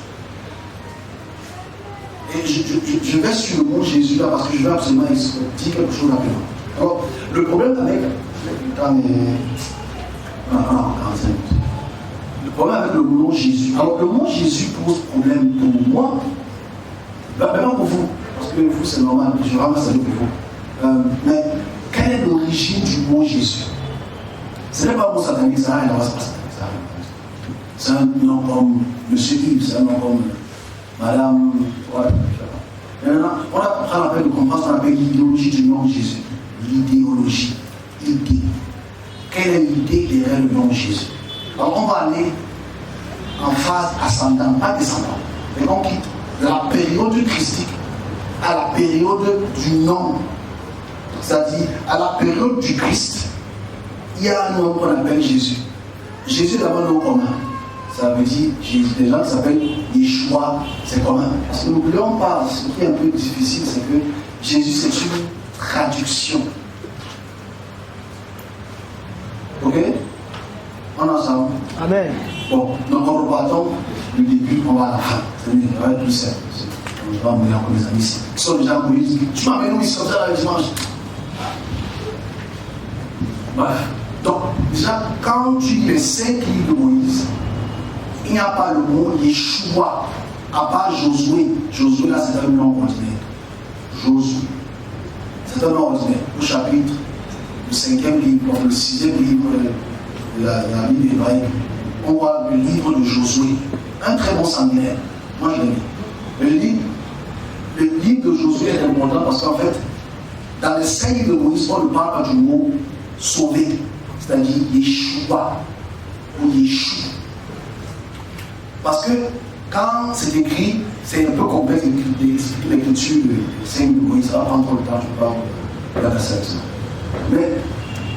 Et je vais sur le mot Jésus là parce que je vais absolument dire quelque chose rapidement. Alors, le problème avec. Le problème avec le mot Jésus. Alors, le mot Jésus pose problème pour moi. Même pour vous. Parce que vous, c'est normal. Je ramasse ça pour vous. Mais quelle est l'origine du mot Jésus? Ce n'est pas un mot satanique, ça n'a rien à voir. C'est un nom comme Monsieur Yves, c'est un nom comme. Madame, voilà. Maintenant, on apprend à de comprendre ce qu'on appelle l'idéologie du nom de Jésus. L'idéologie. L'idée. Quelle est l'idée derrière le nom de Jésus? Alors, on va aller en phase ascendante, pas descendante. Et on quitte la période christique à la période du nom. C'est-à-dire, à la période du Christ, il y a un nom qu'on appelle Jésus. Jésus est d'abord un nom commun. Ça veut dire, des gens qui s'appellent Yeshua, c'est commun. Parce que n'oublions pas, ce qui est un peu difficile, c'est que Jésus, c'est une traduction. Ok? On est ensemble? Amen. Bon, donc on repartons du début, on va à la fin. C'est mieux, ça va être plus simple. Je vais m'amener encore mes amis ici. Qui sont déjà moïse. Tu m'amènes où ils sont là le dimanche? Bref. Donc, déjà, quand tu lis les 5 livres de Moïse, il n'y a pas le mot Yeshua, à part Josué. Josué, là, c'est un nom ordinaire. Josué. C'est un nom ordinaire. Au chapitre, le 5e livre, le 6e livre de la Bible hébraïque, on voit le livre de Josué. Un très bon sanguinaire. Moi, je l'ai mis. Mais je dis, le livre de Josué est important parce qu'en fait, dans les 5 livres de Moïse, on ne parle pas du mot sauver, c'est-à-dire Yeshua ou Yeshua. Parce que quand c'est écrit, c'est un peu complexe d'expliquer l'écriture de 5 livres de Moïse. Ça va prendre trop de temps, je parle de la section. Mais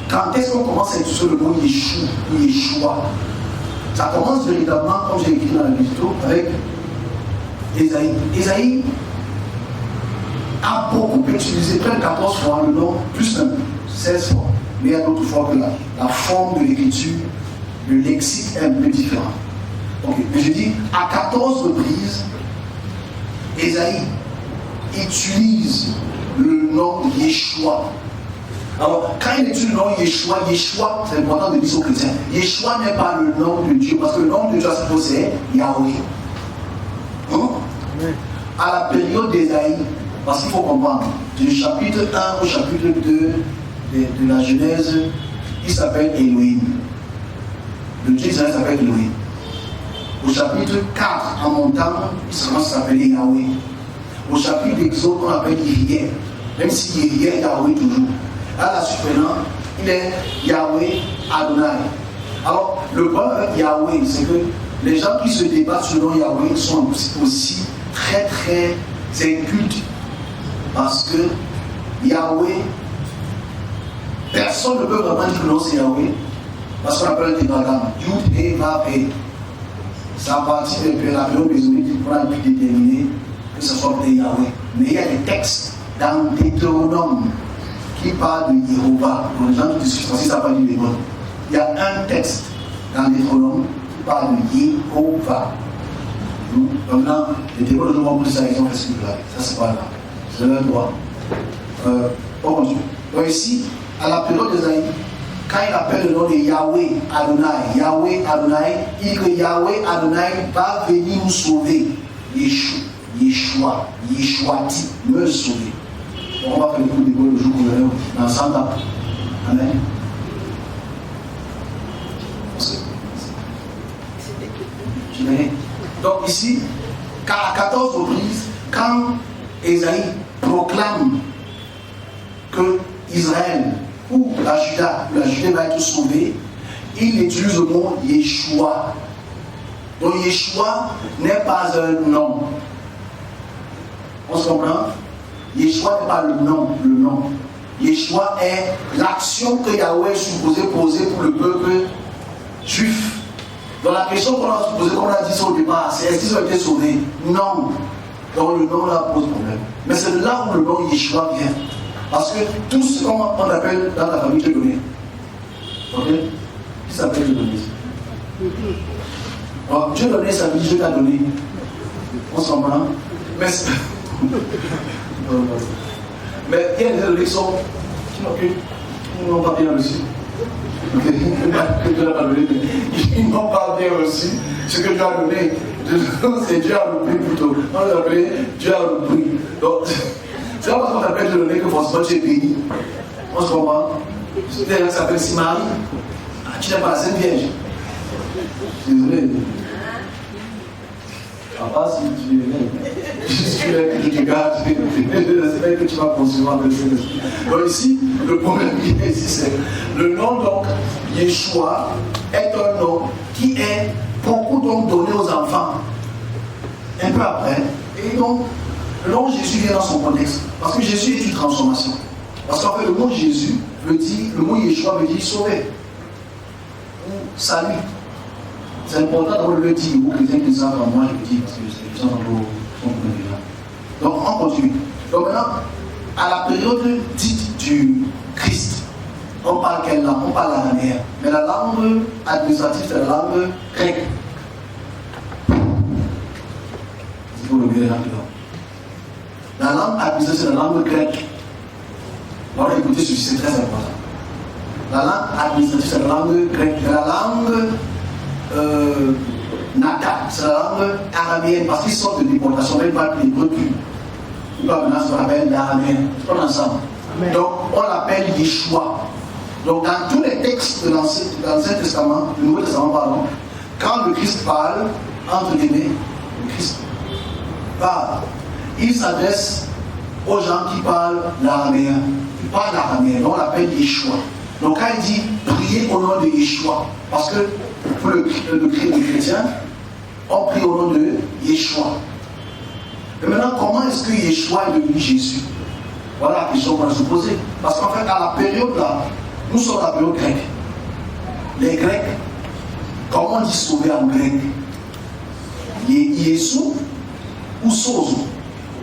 quand est-ce qu'on commence à étudier le mot Yeshua ou Yeshua? Ça commence véritablement, comme j'ai écrit dans la vidéo, avec Ésaïe. Ésaïe a beaucoup utilisé, près de 14 fois le nom, plus même 16 fois. Mais il y a d'autres fois que la forme de l'écriture, le lexique est un peu différent. Ok, mais je dis, à 14 reprises, Ésaïe utilise le nom Yeshua. Alors, quand il utilise le nom Yeshua, Yeshua, c'est important de dire aux chrétiens, Yeshua n'est pas le nom de Dieu, parce que le nom de Dieu, c'est Yahweh. Hein? À la période d'Ésaïe, parce qu'il faut comprendre, du chapitre 1 au chapitre 2 de la Genèse, il s'appelle Elohim. Le Dieu d'Israël s'appelle Elohim. Au chapitre 4, en montant, il commence à s'appeler Yahweh. Au chapitre d'Exode, on appelle Yahweh. Même si Yahweh est Yahweh toujours. À la suite maintenant, il est Yahweh Adonai. Alors, le problème avec Yahweh, c'est que les gens qui se débattent sur le nom Yahweh sont aussi très très incultes. Parce que Yahweh, personne ne peut vraiment dire que non c'est Yahweh. Parce qu'on appelle un tétragramme. Yud, He, Vav, He. Ça appartient de la période mésomite pour pu déterminer que ce soit appelé Yahweh. Mais il y a des textes dans Deutéronome qui parlent de Jéhovah. Pour les gens qui discutent, si ça n'a pas dit les mots. Il y a un texte dans Deutéronome qui parle de Jéhovah. Donc là, les témoins de nous ont pris ça, ils ont fait ce qu'ils veulent. Ça, c'est pas grave. C'est leur droit. On continue. Donc ici, à la période d'Ésaïe, quand il appelle le nom de Yahweh Adonai, il dit que Yahweh Adonai va venir nous sauver. Yeshua, Yeshuati, me sauver. Donc on va faire le coup d'école le jour où nous dans 100 ans. Amen. Donc ici, à 14 reprises, quand Ésaïe proclame que Israël ou la Judée va être sauvée, il utilise le mot Yeshua. Donc Yeshua n'est pas un nom. On se comprend? Yeshua n'est pas le nom. Yeshua est l'action que Yahweh est supposé poser pour le peuple juif. Donc la question qu'on a posée, comme on a dit ça au départ, c'est est-ce qu'ils ont été sauvés? Non. Donc le nom là pose problème. Mais c'est là où le nom Yeshua vient. Parce que tout ce qu'on appelle dans la famille Dieu donné. Ok? Qui s'appelle Dieu donné? Alors, Dieu donné, ça veut dire Dieu t'a donné. On s'en va. Mais il y a des données qui sont qui n'ont pas bien reçu. Ils n'ont pas bien reçu ce que Dieu a donné. C'est Dieu a repris plutôt. On l'a appelé Dieu a repris. Donc, c'est pas parce qu'on appelle Dieu donné que forcément tu es béni. On se comprend. C'est un qui s'appelle Simari. Ah, tu n'es pas la Sainte Vierge. Désolé. Papa, si tu es là, je te garde, j'espère que tu vas concevoir le Saint-Esprit. Donc ici, le problème qui est ici, c'est le nom donc Yeshua est un nom qui est beaucoup donc donné aux enfants. Un peu après, et donc le nom Jésus vient dans son contexte. Parce que Jésus est une transformation. Parce qu'en fait, le mot Jésus veut dire, le mot Yeshua veut dire sauver ou salut. C'est important de le dire aux chrétiens qui savent comme moi, je le dis parce que les gens sont déjà. Donc on continue. Donc maintenant, à la période dite du Christ, on parle quelle langue? On parle l'araméen. Mais la langue administrative, c'est la langue grecque. Il faut le dire là. La langue administrative, c'est la langue grecque. On va écouter ceci, c'est très important. La langue administrative, c'est la langue grecque. Mais la langue nata, c'est la langue araméenne, parce qu'ils sortent de déportation, même pas les hébreux. maintenant, ce qu'on appelle l'araméen. On est ensemble. Amen. Donc, on l'appelle Yeshua. Donc, dans tous les textes de l'Ancien Testament, du Nouveau Testament, pardon, quand le Christ parle, entre guillemets, le Christ parle, il s'adresse aux gens qui parlent l'araméen. Il parle l'araméen, donc on l'appelle Yeshua. Donc, quand il dit priez au nom de Yeshua, parce que pour le chrétien, on prie au nom de Yeshua. Et maintenant, comment est-ce que Yeshua est devenu Jésus? Voilà la question qu'on va se poser. Parce qu'en fait, à la période là, nous sommes à la période grecque. Les Grecs, comment on dit sauver en grec? Yesu ou Sozo.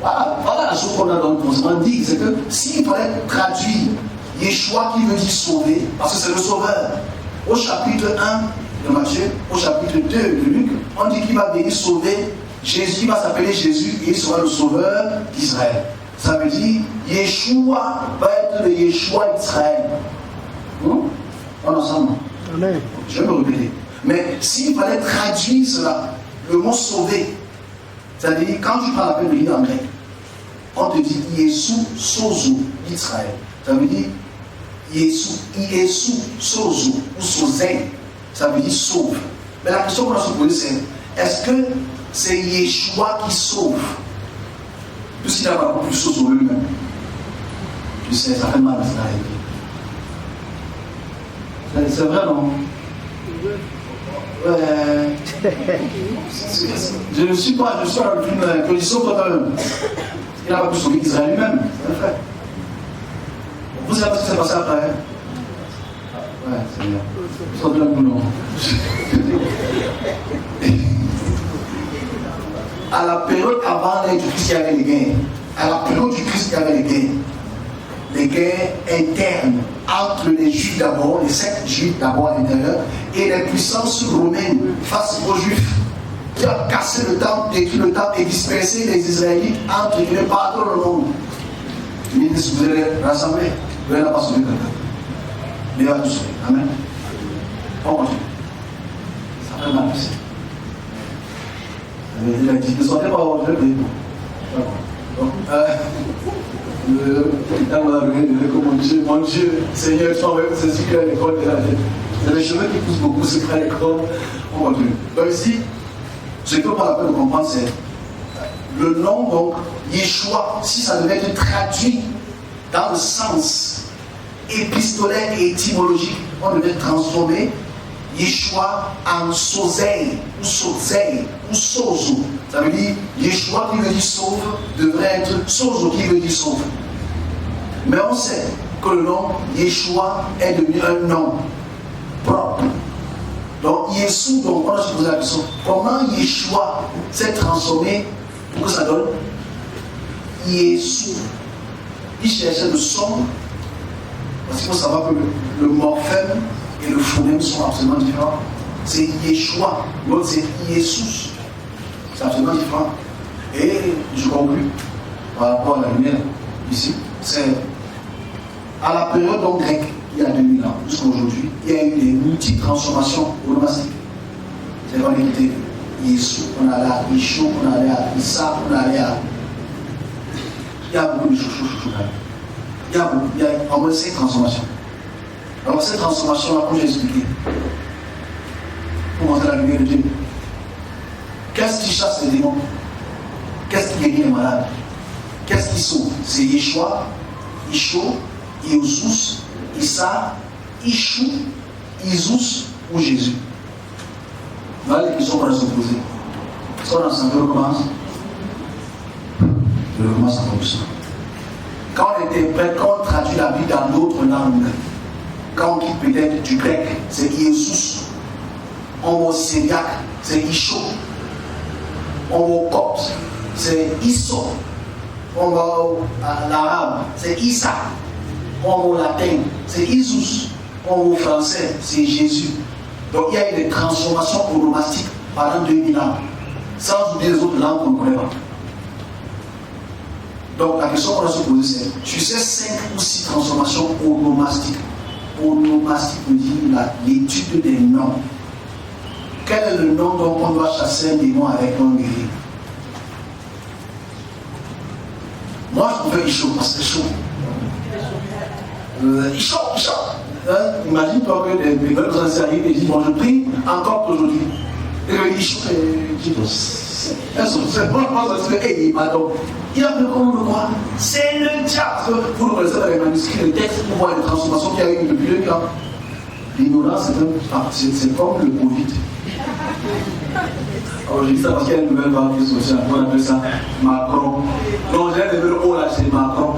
Voilà la chose qu'on a dans le conseil. On dit, c'est que s'il fallait traduire Yeshua qui veut dire sauver, parce que c'est le sauveur, au chapitre 1 de Matthieu, au chapitre 2 de Luc, on dit qu'il va venir sauver Jésus, il va s'appeler Jésus et il sera le sauveur d'Israël. Ça veut dire Yeshua va être le Yeshua d'Israël. On est ensemble. Amen. Je vais me répéter. Mais s'il fallait traduire cela, le mot sauver, c'est-à-dire quand tu prends la peine de lire en grec, on te dit Yesu Sozo d'Israël. Ça veut dire Yesu Sozo ou Sozé. Ça veut dire sauve. Mais la question qu'on va se poser c'est, est-ce que c'est Yeshua qui sauve? Puisqu'il n'a pas beaucoup plus de sauver lui-même. Je sais, ça fait mal à ça. C'est vrai, non? Je ne suis pas dans une condition totale. Il n'a pas pu sauver Israël lui-même. C'est vrai. Vous savez ce qui s'est passé après? Ouais, c'est bien. Soit de là ou non. À la période avant l'ère du Christ, il y avait les guerres. À la période du Christ, il y avait les guerres. Les guerres internes entre les Juifs d'abord, les sectes juifs d'abord à l'intérieur, et les puissances romaines face aux Juifs, qui ont cassé le temple, détruit le temple et dispersé les Israélites entre les partout dans le monde. Vous allez rassembler, vous n'allez pas sauver quelqu'un. Mais il va tout sauver. Amen. On continue. Ça fait mal aussi. Il a dit, ne sortez pas au jeu, donc, mon Dieu, Seigneur, c'est celui qui a l'école de la vie. C'est les cheveux qui poussent beaucoup, c'est pas l'école. On continue. Donc ici, ce qu'il faut pas la peine de comprendre, c'est le nom, donc, Yeshua, si ça devait être traduit dans le sens épistolaire et étymologique, on devait transformer Yeshua en Sozei, ou Sozei, ou Sozo. Ça veut dire Yeshua qui veut dire sauve devrait être Sozo qui veut dire sauve. Mais on sait que le nom Yeshua est devenu un nom propre. Donc Yesu, donc on a se posé la question, comment Yeshua s'est transformé pour que ça donne Yesu? Il cherchait le son, parce qu'il faut savoir que le morphème et le phonème sont absolument différents. C'est Yeshua, l'autre c'est Yesus. C'est absolument différent. Et je conclue par rapport à la lumière ici. C'est à la période donc grecque, il y a 2000 ans, jusqu'à aujourd'hui, il y a eu des multi-transformations onomastiques. C'est qu'on était Yesu, on allait à Isho, on allait à Issa, on allait à. Il y a beaucoup de choses. Il y a au moins 5 transformations. Alors, cette transformation-là, comme j'ai expliqué, pour montrer la lumière de Dieu, qu'est-ce qui chasse les démons? Qu'est-ce qui guérit les malades? Qu'est-ce qui sauve? C'est Yeshua, Isho, Iosus, Issa, Ishu, Isus ou Jésus. Voilà les questions qu'on va se poser. Est-ce qu'on ensemble recommence? Je recommence encore plus. Quand on interprète, quand on traduit la Bible dans d'autres langues, quand on quitte peut-être du grec, c'est Iesus. On va au syriaque, c'est Isho. On va au copte, c'est Isso. On va à l'arabe, c'est Issa. On va au latin, c'est Isus. On va au français, c'est Jésus. Donc il y a eu des transformations onomastiques pendant 2000 ans, sans oublier les autres langues qu'on ne connaît pas. Donc la question qu'on va se poser, c'est sur ces 5 ou 6 transformations onomastiques, onomastique veut dire l'étude des noms. Quel est le nom dont on doit chasser un démon avec un guerrier? Moi, je préfère Icho, parce que c'est chaud. Icho. Imagine-toi que les nouvelles personnes arrivent et disent, bon, je prie encore aujourd'hui. Et le Icho, c'est bon, il a fait comment le croire? C'est le diable. Vous le connaissez dans les manuscrits, les textes, pour voir les transformations qu'il y a eu depuis le temps. L'ignorance, c'est comme le Covid. Alors, je dis ça parce qu'il y a une nouvelle vague qui est sociale. On appelle ça Macron. Non, j'ai levé le haut là, c'est Macron.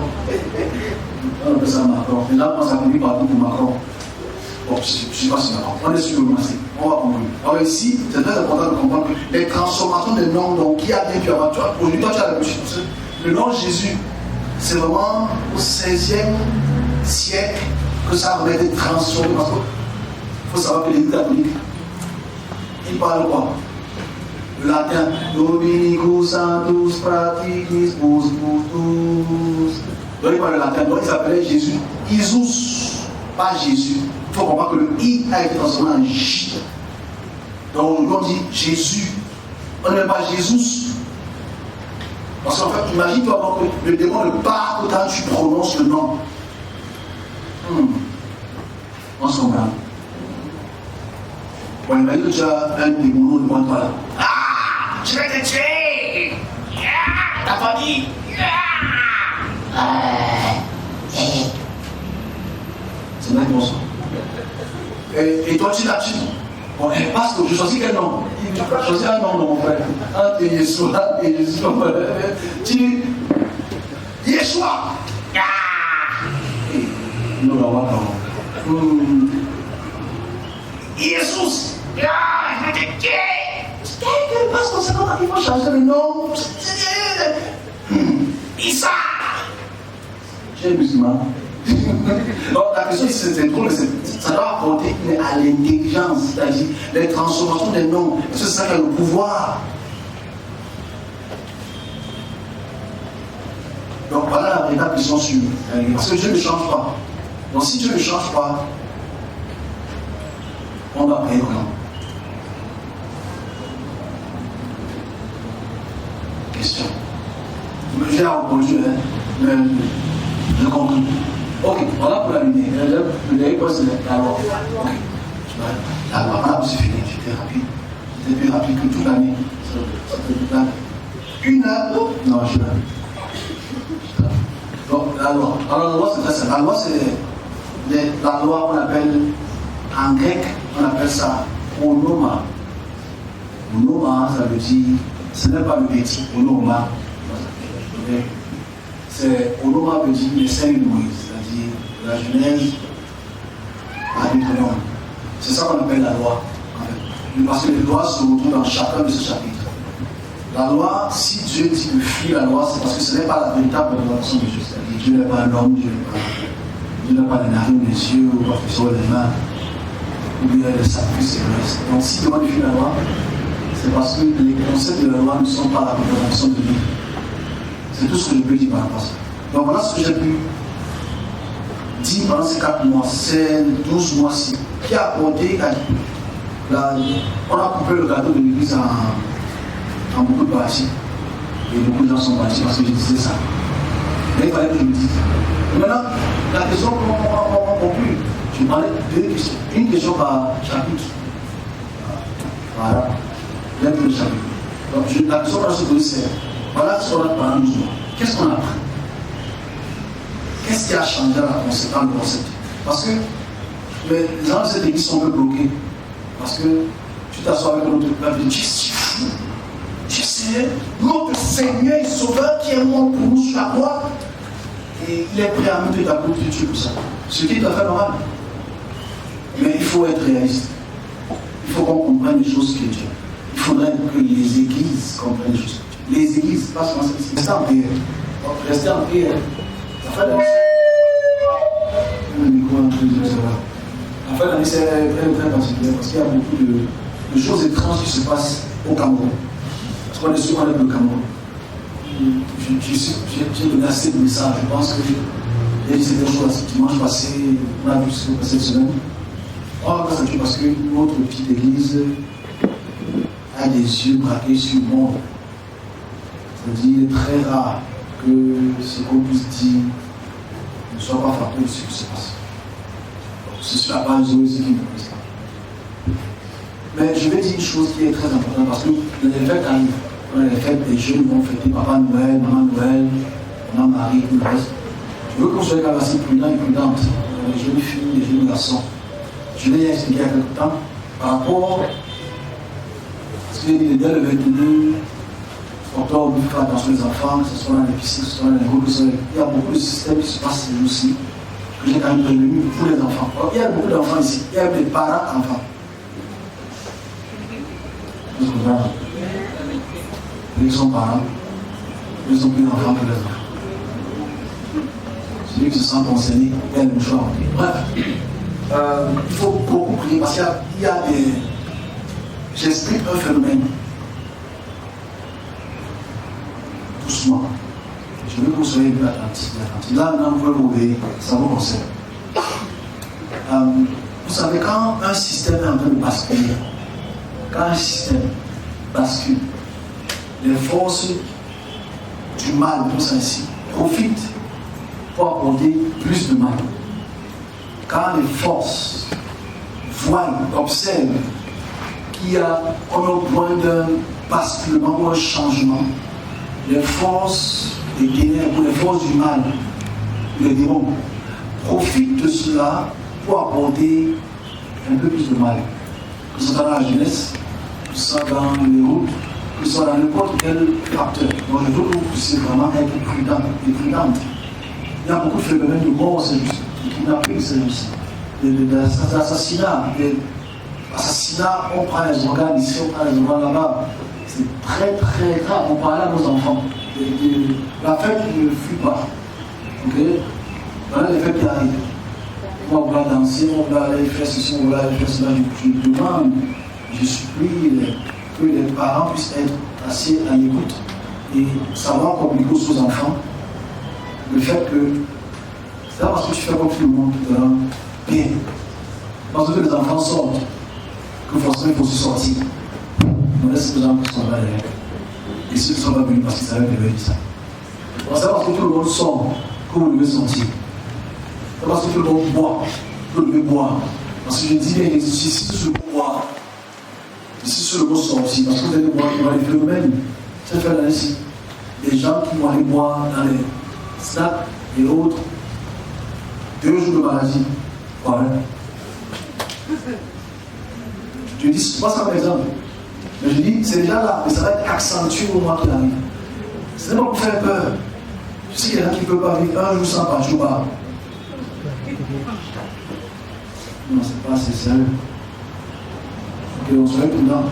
On appelle ça Macron. Les gens pensent à finir partout pour Macron. Bon, je ne sais pas si Macron. On est sur le masque. On va conclure. Alors, ici, c'est très important de comprendre que les transformations des noms, donc, qui a bien pu avoir. Aujourd'hui, toi, tu as l'habitude. Le nom Jésus, c'est vraiment au XVIe siècle que ça avait été transformé. Parce qu'il faut savoir que l'Église catholique, il parle quoi? Le latin, Dominicus Sanctus Praticis Bustus. Donc il parle le latin, donc il s'appelait Jésus. Isus, pas Jésus. Il faut comprendre que le I a été transformé en J. Donc aujourd'hui on dit Jésus. On n'aime pas Jésus. Parce qu'en fait, imagine-toi donc le démon ne part que quand tu prononces le nom. On se comprend. Bon, imagine que tu as un démon devant toi là. Ah, je vais te tuer. Ta famille. C'est vrai bon ça. Et toi tu l'as tué. Bon, parce que je choisis quel nom? Tu peux choisir un nom, mon frère. Entre Yeshua et Jésus. Tu dis Yeshua. Non, non, non. Jésus. Je vais te tuer. Parce que c'est quand il faut changer le nom. Issa. J'ai musulman. Donc la question ici c'est drôle, mais ça doit apporter à l'intelligence, c'est-à-dire les transformations des noms. Parce que c'est ça qui a le pouvoir. Donc voilà la véritable question sur parce que Dieu ne change pas. Donc si Dieu ne change pas, on va payer comment? Question. J'ai répondu, mais je conclue. Ok, voilà pour la lumière. Le dernier point, c'est la loi. Ok. La loi, c'est fini. J'étais rapide. J'étais plus rapide que toute l'année. Une heure. Non, je suis là. Donc, la loi. Alors, la loi, c'est très simple. La loi, c'est la loi qu'on appelle, en grec, on appelle ça onoma. Onoma, ça veut dire, ce n'est pas le petit, onoma. C'est onoma veut dire les 5 Moïse, c'est-à-dire la Genèse à Deutéronome. C'est ça qu'on appelle la loi. Parce que les lois se retrouvent dans chacun de ces chapitres. La loi, si Dieu dit de fuir la loi, c'est parce que ce n'est pas la véritable révélation de Dieu. C'est-à-dire Dieu n'est pas un homme, Dieu n'est pas les narines des yeux, ou pas sur les mains, ou bien les sacrifices et le reste. Donc si Dieu demande de fuir la loi, c'est parce que les concepts de la loi ne sont pas la révélation de Dieu. C'est tout ce que je peux dire par rapport à ça. Donc voilà ce que j'ai pu dire pendant ces 4 mois, ces 12 mois-ci, qui a apporté on a coupé le gâteau de l'église en beaucoup de parties. Et beaucoup de gens sont partis parce que je disais ça. Mais il fallait que je le dise. Et maintenant, la question qu'on conclut, je parlais de 2 questions. Une question par chapitre. Voilà. L'aide de chapitre. Donc la question qu'on va se poser, c'est voilà ce qu'on a pendant 12 mois. Qu'est-ce qu'on a appris? Qu'est-ce qui a changé dans le concept? Parce que les gens de cette église sont un peu bloqués. Parce que tu t'assois avec notre peuple et tu dis, c'est fou. Tu sais, notre Seigneur et Sauveur qui est mort pour nous sur la croix, et il est prêt à mettre ta coupe de Dieu pour ça. Ce qui est tout à fait normal. Mais il faut être réaliste. Il faut qu'on comprenne les choses qui est Dieu. Il faudrait que les églises comprennent les choses. Les églises, pas seulement ces églises, restez en prière. Restez en prière. La fin de l'année, c'est très particulier parce qu'il y a beaucoup de choses étranges qui se passent au Cameroun. Parce qu'on est sûr qu'on est le Cameroun. J'ai donné assez de messages. Je pense que il y a eu certaines choses dimanche passé, on a vu ce cette semaine. On va pas parce que notre petite église a des yeux braqués sur le monde. C'est-à-dire très rare. que ce qu'on puisse dire ne soit pas facteur de ce qui se passe. C'est sur la base de ce qui nous passe. Mais je vais dire une chose qui est très importante parce que les fêtes arrivent. Les fêtes, les jeunes vont fêter Papa Noël, Maman Noël, Maman Marie, tout le reste. Je veux qu'on soit quand même assez prudent et prudente. Les jeunes filles, les jeunes garçons. Je l'ai expliqué il y a quelque temps par rapport à ce que j'ai dit dès le 22 octobre, il faut faire attention aux enfants, que ce soit dans les piscines, que ce soit dans les groupes. Il y a beaucoup de systèmes qui se passent chez nous aussi, que j'ai quand même prévenu pour les enfants. Alors, il y a beaucoup d'enfants ici, il y a des parents enfants. Ils sont parents, ils ont plus d'enfants que les enfants. Celui qui se sent concerné, il y a le choix. Bref, il faut beaucoup prier parce qu'il y a des. J'explique un phénomène. Doucement. Je veux que vous soyez plus attentifs. Là, vous pouvez m'ouvrir, ça vous concerne. Vous savez, quand un système est en train de basculer, quand un système bascule, les forces du mal, pour ça ici, profitent pour apporter plus de mal. Quand les forces voient, observent qu'il y a comme au point d'un basculement ou un changement, les forces des ténèbres ou les forces du mal, les démons, profitent de cela pour apporter un peu plus de mal. Que ce soit dans la jeunesse, que ce soit dans les routes, que ce soit dans n'importe quel facteur. Donc je veux que vous puissiez vraiment être prudent et prudente. Il y a beaucoup de phénomènes de mort, c'est juste. De kidnapping, c'est juste. D'assassinat. Assassinat, on prend les organes ici, on prend les organes là-bas. C'est très très grave. On parle à nos enfants. La fête ne fuit pas. Ok? Voilà les fêtes qui arrivent. On va danser, on va aller faire ceci, on va aller faire cela. Je demande, je supplie que les parents puissent être assez à l'écoute et savoir communiquer aux enfants le fait que c'est pas parce que tu fais comme tout le monde qui te rend bien. Parce que les enfants sortent, que forcément il faut se sortir. On laisse les gens qui sont là derrière. Et ceux qui ne sont pas venus parce qu'ils savaient que je vais dire ça. C'est pas parce que tout le monde sort que vous devez sortir. C'est parce que tout le monde boit que vous devez boire. Parce que je dis bien, ici sur le mot boire. Ici sur le mot sortir. Parce que vous allez boire dans les phénomènes. C'est fait là ici. Des gens qui vont aller boire dans les snacks et autres. 2 jours de maladie. Voilà. Je dis, pas ça par exemple. Mais je dis, c'est déjà là, mais ça va être accentué au moment qu'il arrive. C'est pas pour faire peur. Je sais qu'il y en a qui ne peuvent pas vivre un jour sans pas, jour pas. Non, c'est pas assez sérieux. Ok, on soit prudent.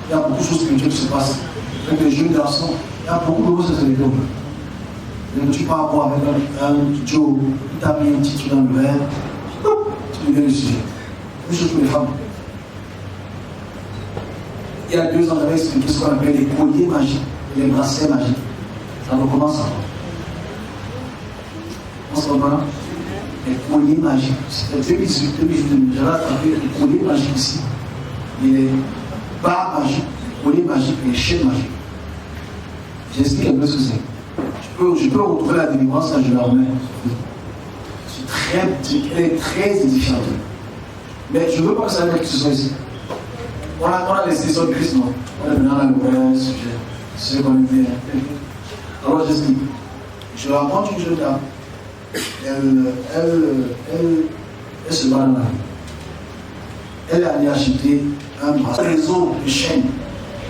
Il y a beaucoup de choses spirituelles qui se passent. Avec les jeunes garçons, il y a beaucoup de choses qui se développent. Tu pars boire avec un Joe, tu as mis un petit truc dans le verre, tu deviens le sujet. Même chose pour les femmes. Il y a 2 ans, j'avais expliqué ce qu'on appelle les colliers magiques, les bracelets magiques. Ça recommence encore. On se reprend. Les colliers magiques. C'était 2018, j'avais attrapé les colliers magiques ici. Et les barres magiques, les colliers magiques et les chaînes magiques. J'explique un peu ce que c'est. Je peux retrouver la délivrance quand je la remets. Elle est très édifiante. Mais je ne veux pas que ça aille que ce soit ici. On a les saisons de Christ, non? On est maintenant dans le vrai sujet. C'est ce qu'on est bien. Alors j'explique. Je rencontre une jeune dame. Elle se bat dans la rue. Elle est allée acheter un réseau de chaînes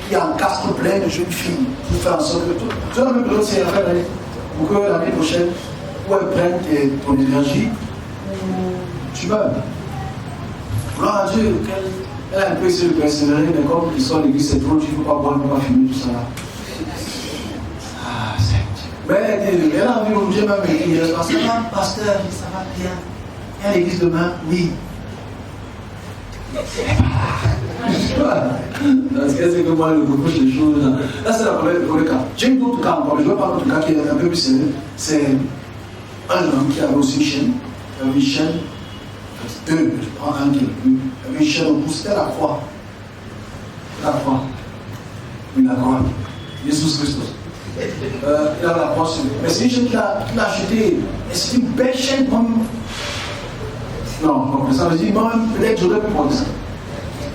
qui encastre plein de jeunes filles pour faire en sorte que tout. Tu as même c'est la fin d'année. Pour que l'année prochaine, où elles prennent ton énergie, tu meurs. Gloire à Dieu, elle a un peu essayé de persévérer, mais comme l'histoire de l'église, c'est trop, il ne faut pas boire, il ne faut pas fumer, tout ça. Ah, c'est. Mais elle a envie d'obliger même l'église. Parce que pasteur, ça va bien. Il y a l'église demain, oui. Parce que c'est que moi, je me couche les choses. Là, c'est la première cas. J'ai une autre cas encore, mais je ne veux pas d'autre cas qui est un peu plus sérieux. C'est un homme qui avait aussi une chaîne. Il avait une chaîne. 2, je prends un qui est plus. Il avait une chaîne au pouce, c'était la croix. La croix. Oui, la croix. Jésus Christus. Il a la poisse. Mais c'est une chaîne qu'il a achetée. Et c'est une belle chaîne comme. Non, ça veut dire, moi-même, peut-être j'aurais pu prendre ça.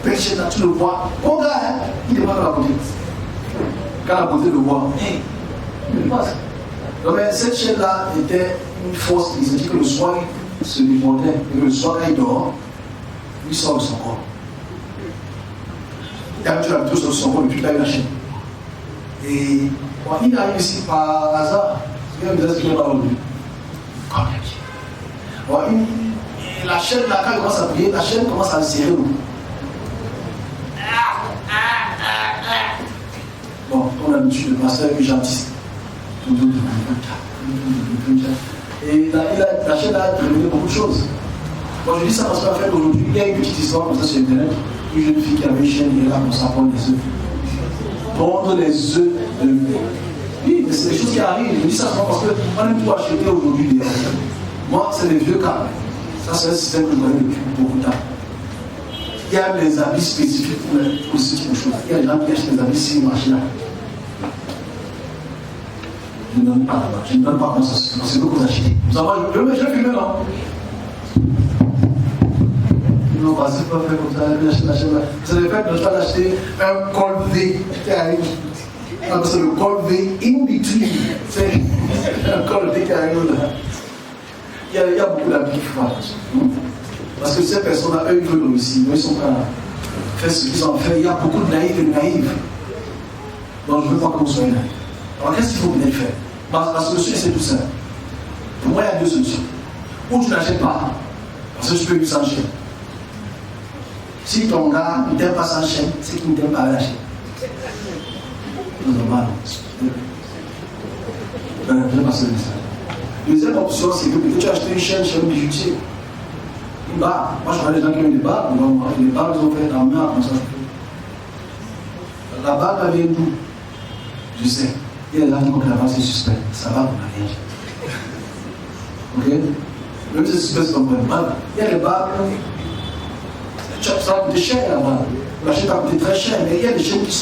Belle chaîne là, tu le vois. Bon gars, hein, il n'est pas dans la beauté. Quand la beauté le voit, il le passe. Donc, mais cette chaîne-là était une force. Il s'est dit que le soir, il se démordait. Et le soir, quand il dort, il sort de son corps. Il a tué la sur son corps depuis qu'il a eu la chaîne. Et bon, il arrive ici par hasard. Il a dit qu'il n'est pas revenu. Bon, la chaîne, là, quand il commence à prier, la chaîne commence à le serrer. Bon, on a l'habitude, le pasteur est gentil. Et la chaîne a révélé beaucoup de choses. Bon, je dis ça parce qu'en fait, aujourd'hui, il y a une petite histoire comme ça sur Internet. Une jeune fille qui avait une chaîne, et là, on s'apprend des œufs. Pondre les œufs de. Oui, mais c'est des choses qui arrivent. Je dis ça parce qu'on aime tout acheter aujourd'hui des œufs. Moi, c'est des vieux cas. Ça, c'est un système que je connais depuis beaucoup de temps. Il y a des habits spécifiques pour ce type de choses. Il y a des gens qui achètent des habits sur le marché là. Je ne donne pas là-bas. Je ne donne pas comme ça. C'est nous qu'on achète. Vous savez, je vais filmer là. Non, pas c'est pas fait comme ça. Vous avez fait le choix d'acheter un col V qui arrive. C'est le col V in between. C'est un col V qui arrive là. Il y a beaucoup d'habits qui font attention. Parce que ces personnes-là, eux, ils veulent réussir. Ils sont prêts à faire ce qu'ils ont fait. Il y a beaucoup de naïfs et de naïfs. Donc, je ne veux pas que vous soyez naïfs. Alors, qu'est-ce qu'il faut bien faire? La solution, c'est tout simple. Pour moi, il y a deux solutions. Ou tu n'achètes pas, parce que tu peux vivre sans chaîne. Si ton gars ne t'aime pas sans chaîne, c'est qu'il ne t'aime pas avec la chaîne. C'est normal. Je ne vais pas se dire ça. Deuxième option, c'est que peut-être tu as acheté une chaîne chez un bijoutier. Une barre. Moi, je connais des gens qui ont des barres. Les barres, ils ont fait en main comme ça. La barre, elle vient d'où? Je sais. Il y a des gens qui ont la barre, c'est suspect. Ça va, on n'a rien. Ok? Même si c'est suspect, c'est comme un. Il y a des barres. Ça va coûter cher là-bas. La chaîne va coûter très cher. Mais il y a des chaînes qui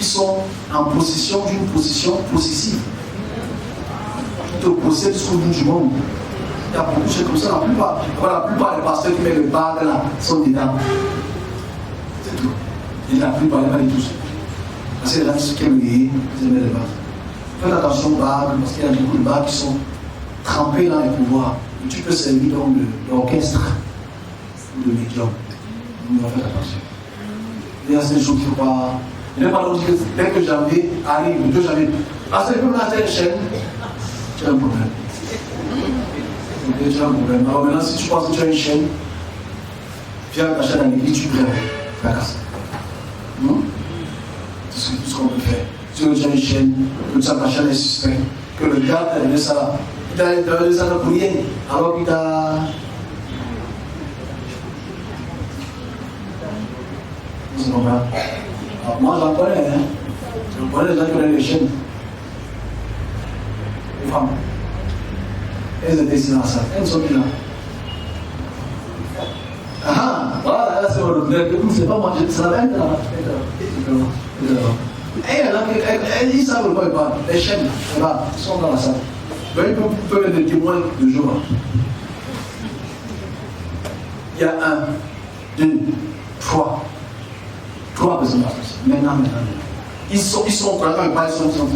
sont en possession d'une possession possessive. Te possède sur le bout du monde. Il y a beaucoup de choses comme ça. La plupart des pasteurs qui mettent le bague là sont dedans. C'est tout. Et la plupart, il n'y a pas de tous. Parce que les gens qui aiment les mettent les bagues. Faites attention aux bagues, parce qu'il y a beaucoup de bagues qui sont trempées dans les pouvoirs. Et tu peux servir donc d'orchestre ou de médium. Donc, faites attention. Il y a ces choses qu'il ne faut pas. Il n'est pas dire que dès que janvier arrive, le 2 janvier, parce que comme la telle chaîne, tu as un problème. Tu as un problème. Alors maintenant, si tu penses que tu as une chaîne, viens ta chaîne à l'église, tu brèves. Fracasse. C'est tout ce qu'on peut faire. Si tu as une chaîne, que ta chaîne est suspecte, que le gars t'a donné ça, il t'a donné ça pour rien, alors qu'il t'a. C'est normal. Alors moi, j'en connais, hein. Je connais les gens qui ont les chaînes. Les femmes. Elles étaient ici dans la salle. Elles sont plus là. Ah, voilà, là c'est ordinaire. C'est pas moi, ça va être là. Ils savent pas, ils parlent. Les chaînes, là, ils sont dans la salle. Donc ils peuvent être des témoins de Jéhovah. Il y a 1, 2, 3 personnes. Maintenant. Ils sont quand ils parlent, ils sont.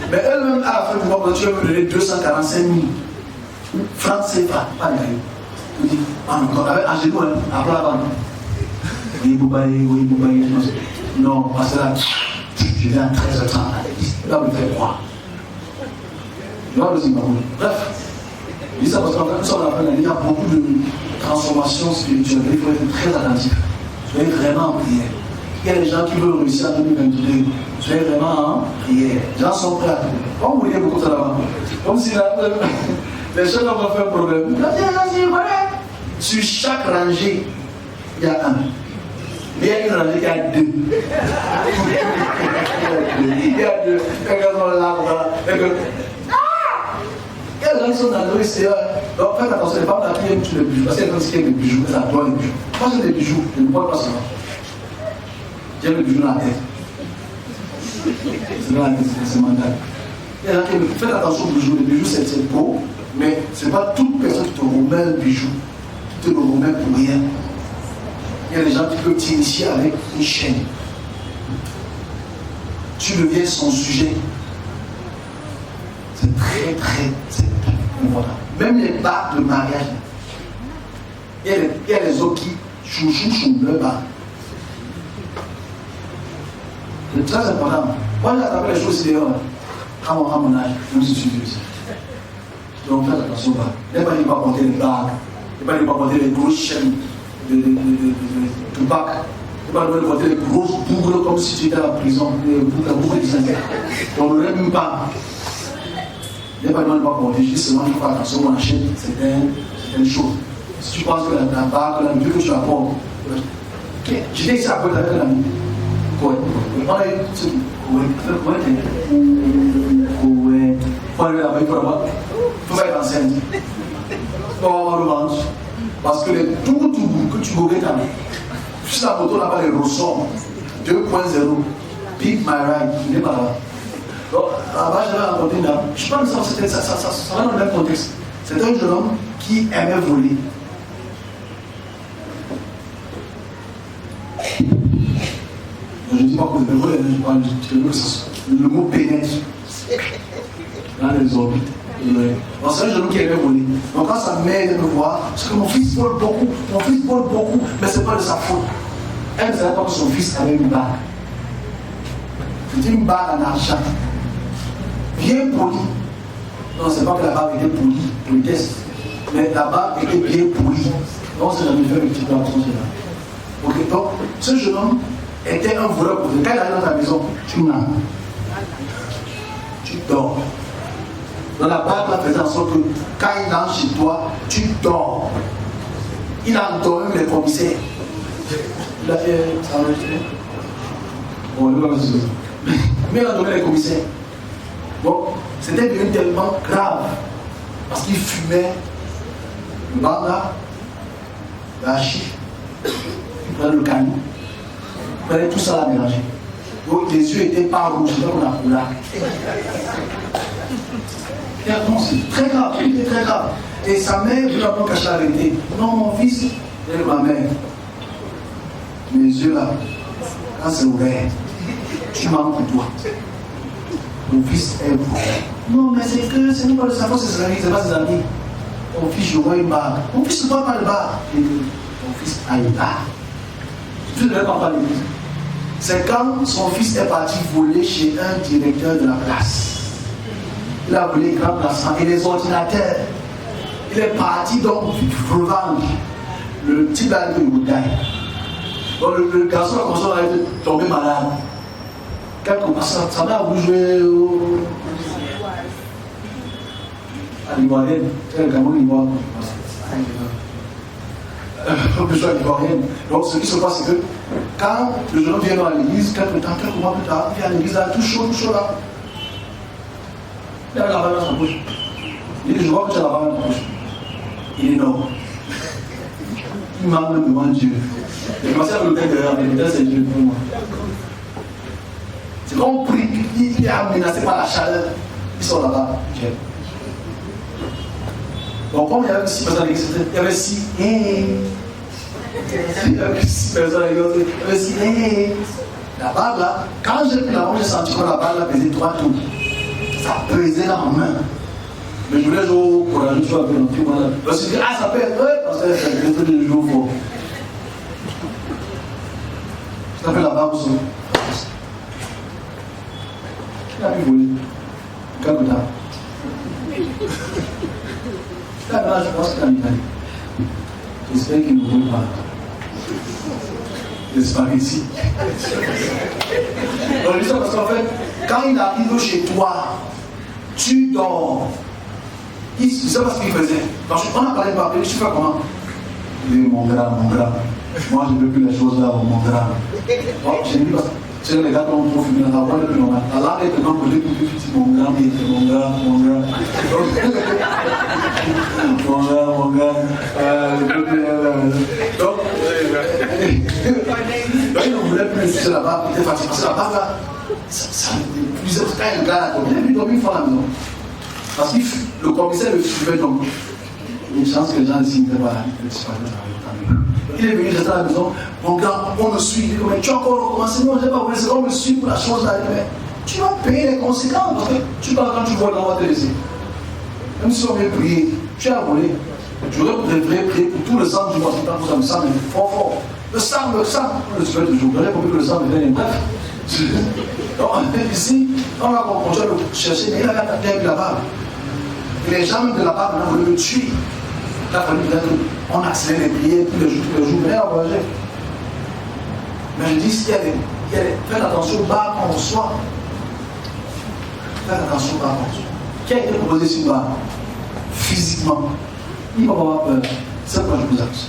Mais elles-mêmes, à la fin du mois, quand tu veux me donner 245 000 francs CFA, pas de rien. Je dis, à genoux, après la bande. Oui, Boubaï. Non, parce que là, je viens à 13h30. Là, vous faites quoi? Je vais vous dire, bref. Je dis ça parce qu'en fait, nous sommes à la fin de l'année, il y a beaucoup de transformations spirituelles. Il faut être très attentif. Je vais vraiment en prière. Il y a des gens qui veulent réussir en 2022. Je vais vraiment en prière. Les gens sont prêts à tout. Comme vous voyez beaucoup de ça là-bas. Comme si là, les gens n'ont pas fait un problème. Sur chaque rangée, il y a 1. Mais il y a une rangée qui a 2. Il y a 2. Les gars sont là, il y a des gens qui sont dans le lycée. Donc faites attention, les femmes là qui aiment tous les bijoux. Parce qu'il y a des gens qui aiment les bijoux, ça doit les bijoux. Moi j'ai des bijoux, je ne vois pas ça. J'aime les bijoux dans la tête. C'est dans la c'est mental. Faites attention aux bijoux. Les bijoux, c'est beau, mais ce n'est pas toute personne qui te remet un bijou, qui te le remet pour rien. Il y a des gens qui peuvent t'initier avec une chaîne. Tu deviens son sujet. C'est très important. Même les bagues de mariage. Il y a les autres qui chouchou leur bague. C'est très important. Moi, j'attends les choses dehors. À mon âge, je me suis suivi aussi. Donc, faites attention. Il n'y a pas de pas porter les bagues. Il n'y a pas de pas porter les grosses chaînes de bagues. Il n'y a pas de porter les grosses boucles comme si tu étais à la prison. La boucle de santé. On ne rêve même pas. Il n'y a pas de pas porter. Je dis seulement qu'il faut faire attention. On achète certaines choses. Si tu penses que la bague, la vie que tu apportes. J'étais ici à côté avec un ami. On a eu ce qui. Faut aller là-bas, il faut être enceinte. On revanche. Parce que les tout que tu gogues quand même. Juste la moto là-bas, les ressorts 2.0. Pick my ride. Il n'est pas là. Donc là-bas, j'avais rencontré là. Je pense que ça va dans le même contexte. C'était un jeune homme qui aimait voler. Je ne dis pas que vous avez volé, je parle de le mot pénètre dans les orbites. Donc c'est un jeune qui aimait voler. Donc quand sa mère vient me voir, c'est que mon fils vole beaucoup, mais ce n'est pas de sa faute. Elle ne savait pas que son fils avait une bague. C'était une bague en argent, bien polie. Non, c'est pas que la bague était polie, pour le test, mais la bague était bien polie. Donc c'est jamais fait le petit peu attention là. Ok, donc ce jeune homme était un voleur pour toi. Quand il arrive dans ta maison, tu n'as. Tu dors. Dans la bague, là, faisait en sorte que quand il entre chez toi, tu dors. Il a endormi les commissaires. Il a fait. Ça va être. Bon, il va pas se dire. Mais il a endormi les commissaires. Bon, c'était devenu tellement grave. Parce qu'il fumait le banga, le hachis, il prenait le caillou. Il fallait tout ça la mélanger. Donc les yeux n'étaient pas rouges, comme la couleur. Non, c'est très grave, c'est très grave. Et sa mère voulait pas cacher la vérité. Non, mon fils, et ma mère. Mes yeux là, quand c'est ouvert, tu manques pour toi. Mon fils est beau. Non, mais c'est que ce n'est pas de sa faute, c'est ses amis, c'est pas ses amis. Mon fils, je vois une barre. Mon fils ne voit pas de barre. Mon fils a une barre. Je ne vais pas parler. C'est quand son fils est parti voler chez un directeur de la place. Il a volé grand placement et les ordinateurs. Il est parti donc revendre. Le type a été une bouteille. Donc le garçon a commencé à tomber malade. Quelque part, ça m'a joué à l'Ivoirienne. C'est le Cameroun Ivoire. Donc ce qui se passe, c'est que quand le jeune homme vient dans l'église, quelques mois plus tard, il vient à l'église là, tout chaud là. Il avait la balle dans sa bouche. Il dit, je vois que tu as la balle dans ta bouche. Il dit non. Il m'a même devant Dieu. J'ai commencé à l'hôtel derrière, mais l'hôtel c'est Dieu pour moi. C'est compris, il est menacé par la chaleur. Ils sont là-bas. Donc comme il y avait 6 personnes à l'église, il y avait 6. Il y avait 6 personnes à l'église, il y avait 6. La balle là, quand j'ai pris la main, j'ai senti que la balle là pesait 3 tours. Ça pesait dans ma main. Mais je voulais jouer pour la joue avec un film. Je me suis dit, ah, ça pèse, ouais, parce que c'est un peu de jour fort. Ça fait la barre aussi. Il a pu voler. Quelque temps. Là, je pense qu'il a mis là. J'espère qu'il ne vole pas. J'espère ici. Donc, je dis ça parce qu'en fait, quand il arrive chez toi, tu dors. Il ne sait pas ce qu'il faisait. Quand on a parlé de m'appeler, tu fais comment? Il dit, mon grand. Moi, je ne veux plus les choses là, mon grand. Bon, j'ai dit, C'est les gars qui ont trop fumé dans la voie, le plus normal. La langue est tellement brûlée que tu dis mon gars. Donc, il ne voulait plus infuser la barbe, il était fatigué. Parce que la barbe, là, ça épuisait. Quand le gars a dormi, il dormit une fois à la maison. Parce que le commissaire le suivait donc. Une chance que les gens ici n'étaient pas là. Il est venu rester à la maison. Mon gars, on me suit. Il dit, mais tu as encore recommencé. Non, je n'ai pas voulu. C'est qu'on me suit pour la chose là. Mais tu vas payer les conséquences. En fait, tu parles quand tu vois, on va te laisser. Même si on veut prier, tu as volé. J'aurais préféré prier pour tout le sang du hospital. Pour ça, le sang est fort, fort. Le sang. Le sujet toujours. J'aurais compris que le sang devenait bref. Donc, ici, on va continuer à le chercher. Mais il avait la tête là-bas. Et les gens de là-bas, on voulaient le tuer. Il a fallu peut-être qu'on accélère les prières tous les jours, mais on va voyager. Mais je dis, faites attention au bar qu'on reçoit. Faites attention au bar qu'on reçoit. Qui a été proposé sur le bar? Physiquement. Il va avoir peur. C'est pourquoi je vous accuse.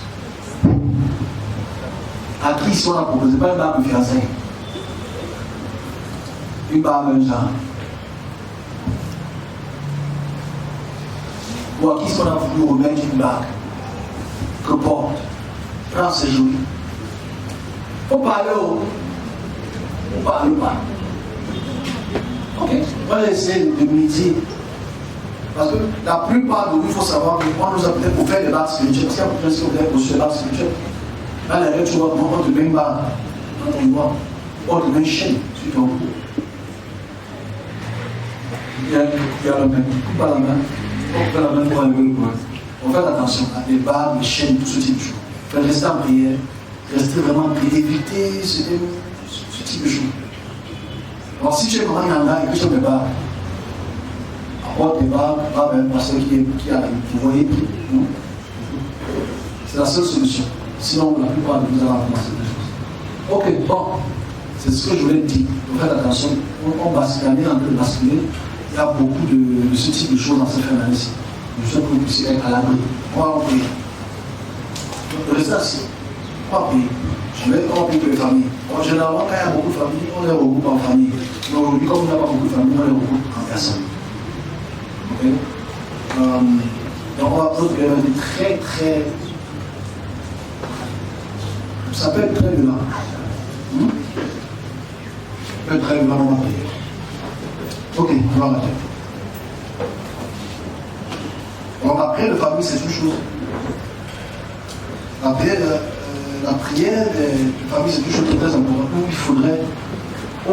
À qui sont là proposé? Pas une barbe de fiançailles. Une barbe de genre. Ou à qui sont là voulu remettre une bague que porte, prends ses joues. Il faut parler au. Il faut parler pas. Ok, on va essayer de méditer. Parce que la plupart de nous, il faut savoir qu'on nous a peut-être pour faire des bagues spirituelles. Parce qu'il y a beaucoup de gens qui ont peut-être reçu des bagues spirituelles. Là, les règles, tu vois, on te met une bague dans ton doigt, on te met une chaîne sur ton cou. Il y a la main, coupe pas la main. On fait la main pour enlever le coin. On fait attention à des barres, des chaînes, tout ce type de choses. Faites rester en prière. Restez vraiment en prière. Évitez ce type de choses. Alors si tu es vraiment en là et que tu as des barres, apporte des barres, va vers un pasteur qui arrive. Vous voyez, non? C'est la seule solution. Sinon, la plupart de vous allez commencer des choses. Ok, bon. C'est ce que je voulais dire. Faites attention. On bascule, on est en train de basculer. Il y a beaucoup de ce type de choses dans cette fin-ci. Je sais que vous puissiez être à l'abri. On va prier. Restez assis. On va prier. Je vais prier pour les familles. En généralement, quand il y a beaucoup de familles, on les regroupe en famille. Mais aujourd'hui, comme il n'y a pas beaucoup de familles, on les regroupe en personne. Ok? Donc, on va prier très, très. Ça peut être très violent. Ça peut être très violent, on va prier. Ok, on va arrêter. Donc la prière de famille, c'est une chose. La prière de famille, c'est une chose très importante. Il faudrait